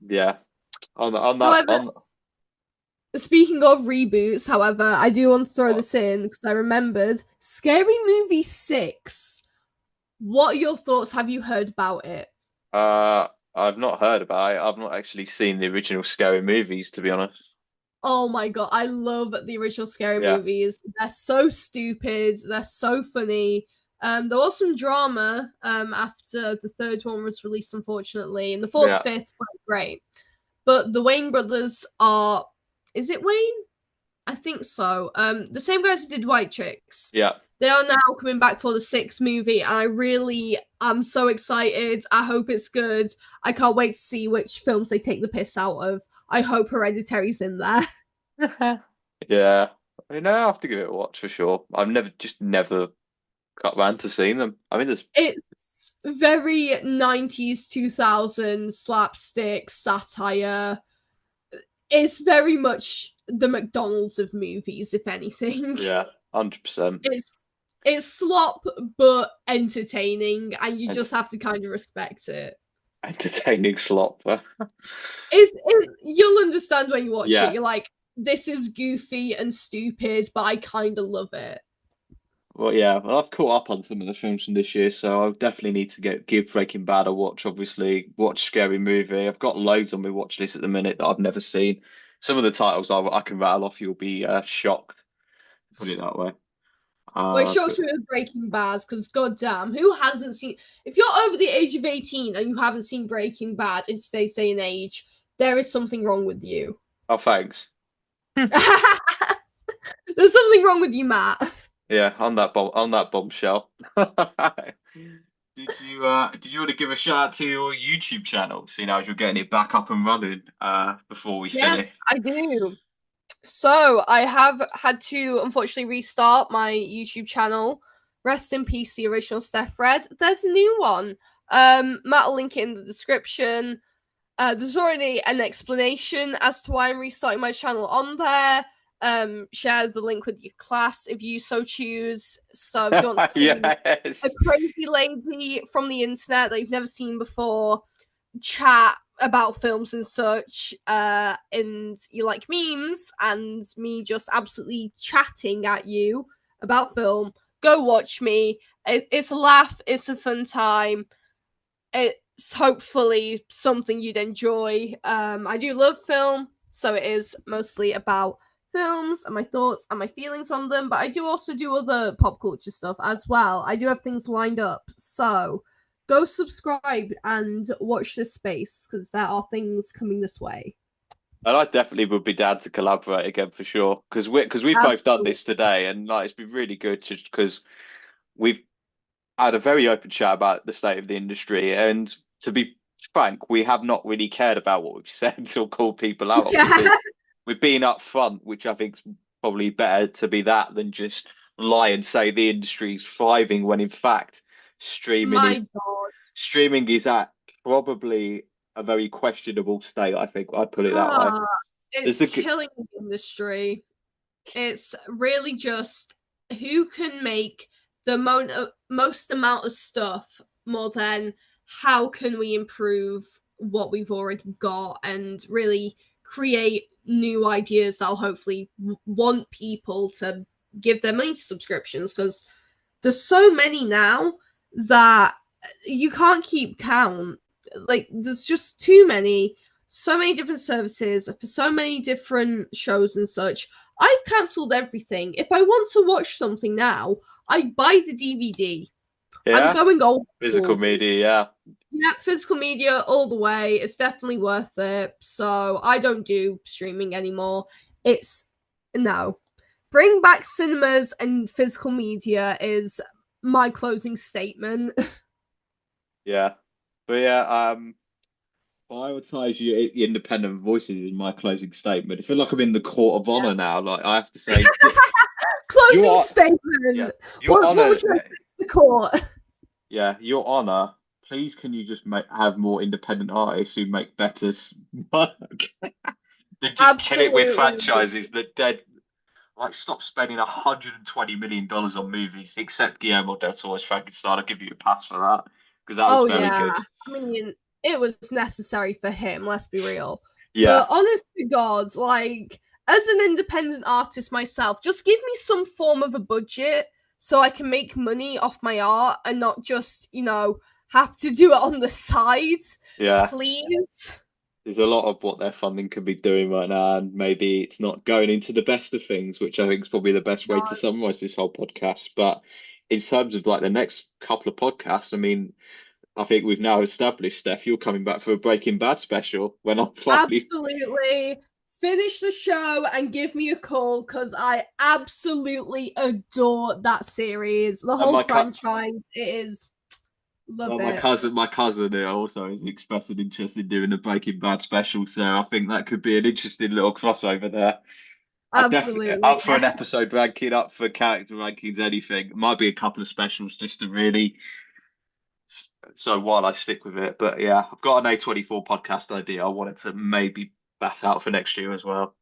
Yeah. On that However, on speaking of reboots, however, I do want to throw oh, this in because I remembered Scary Movie 6. What are your thoughts? Have you heard about it? I've not heard about it. I've not actually seen the original scary movies, to be honest. Oh my god, I love the original Scary Yeah. movies. They're so stupid, they're so funny. There was some drama after the third one was released, unfortunately, and the fourth, Yeah. fifth were great. But the Wayne brothers are, is it Wayne? I think so. The same guys who did White Chicks. Yeah. They are now coming back for the sixth movie, and I really am so excited. I hope it's good. I can't wait to see which films they take the piss out of. I hope Hereditary's in there. Yeah. I mean, I have to give it a watch for sure. I've never got round to seeing them. I mean, there's It's very 90s, 2000s slapstick satire. It's very much the McDonald's of movies, if anything. yeah, 100%. It's it's slop but entertaining, and you just Ent have to kind of respect it. entertaining slop. You'll understand when you watch it. Yeah. You're like, this is goofy and stupid, but I kind of love it. Well, yeah. Well, I've caught up on some of the films from this year, so I definitely need to give Breaking Bad a watch. Obviously, watch Scary Movie. I've got loads on my watch list at the minute that I've never seen. Some of the titles I can rattle off. You'll be shocked. Put it that way. Well, it But shocks me with Breaking Bad because, goddamn, who hasn't seen? If you're over the age of 18 and you haven't seen Breaking Bad in today's day and age, there is something wrong with you. oh, thanks. There's something wrong with you, Matt. Yeah, on that bombshell. Did you want to give a shout out to your YouTube channel, seeing as you're getting it back up and running before we finish? Yes, I do. So I have had to unfortunately restart my YouTube channel. Rest in peace, the original Steph Red. There's a new one. Matt will link it in the description. There's already an explanation as to why I'm restarting my channel on there. Share the link with your class if you so choose. So if you want to see a Yes. crazy lady from the internet that you've never seen before chat about films and such, and you like memes and me just absolutely chatting at you about film, go watch me. It's a laugh, it's a fun time. It's hopefully something you'd enjoy. I do love film, so it is mostly about films and my thoughts and my feelings on them, but I do also do other pop culture stuff as well. I do have things lined up, so go subscribe and watch this space because there are things coming this way. And I definitely would be down to collaborate again for sure, because we've both done Absolutely. this today, and like it's been really good just because we've had a very open chat about the state of the industry, and to be frank, we have not really cared about what we've said or called people out. Yeah. Obviously, we've been upfront, which I think is probably better to be that than just lie and say the industry's thriving when in fact streaming My is God. streaming is at probably a very questionable state. I think I'd put it that way. Ah, There's it's the killing the industry. It's really just who can make the most amount of stuff more than how can we improve what we've already got and really create new ideas that'll hopefully want people to give their money to subscriptions, because there's so many now that you can't keep count. Like, there's just too many, so many different services for so many different shows and such. I've cancelled everything. If I want to watch something now, I buy the DVD. I'm Yeah, going old physical school. media. Yeah, Yeah, physical media all the way. It's definitely worth it. So I don't do streaming anymore. It's no. Bring back cinemas and physical media is my closing statement. yeah, but yeah. Prioritize your independent voices is my closing statement. I feel like I'm in the court of honor now. Like I have to say, you Closing are, yeah, statement. your What honor, was your the court? yeah, your honor. Please, can you just have more independent artists who make better work than just kill it with Absolutely. franchises that dead. Like, stop spending $120 million on movies, except Guillermo del Toro's Frankenstein. I'll give you a pass for that because that was Oh very yeah. good. I mean, it was necessary for him, let's be real. Yeah, But honest to God, like, as an independent artist myself, just give me some form of a budget so I can make money off my art and not just, have to do it on the side. yeah. Please. There's a lot of what their funding could be doing right now, and maybe it's not going into the best of things, which I think is probably the best way No, to summarize this whole podcast. But in terms of like the next couple of podcasts, I mean, I think we've now established, Steph, you're coming back for a Breaking Bad special when I'm finally. absolutely. Finish the show and give me a call because I absolutely adore that series. The And whole franchise, it is. Love it. my cousin here also is expressed an interest in doing a Breaking Bad special, so I think that could be an interesting little crossover there. I definitely Absolutely. up for an episode ranking, up for character rankings, anything. Might be a couple of specials just to really. So while I stick with it, but yeah, I've got an A24 podcast idea. I wanted to maybe bat out for next year as well.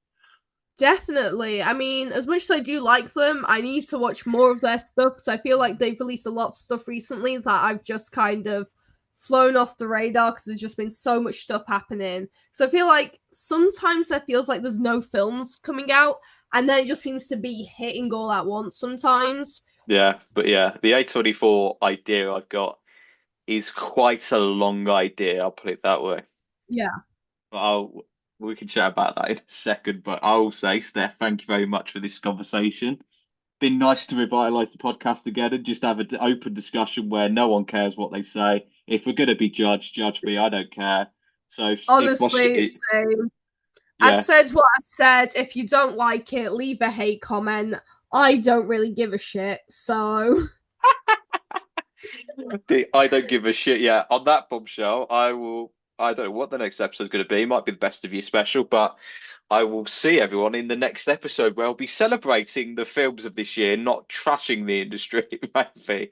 Definitely. I mean, as much as I do like them, I need to watch more of their stuff because I feel like they've released a lot of stuff recently that I've just kind of flown off the radar because there's just been so much stuff happening. So I feel like sometimes it feels like there's no films coming out, and then it just seems to be hitting all at once sometimes. Yeah, but yeah, the A24 idea I've got is quite a long idea. I'll put it that way. Yeah, But we can chat about that in a second. But I will say, Steph, thank you very much for this conversation. Been nice to revitalize the podcast again and just have an open discussion where no one cares what they say. If we're going to be judged, judge me. I don't care. So if my honestly, shit, same. I yeah, said what I said. If you don't like it, leave a hate comment. I don't really give a shit. So, I don't give a shit. Yeah, on that bombshell, I will. I don't know what the next episode's going to be. It might be the best of you special, but I will see everyone in the next episode where I'll be celebrating the films of this year, not trashing the industry, maybe.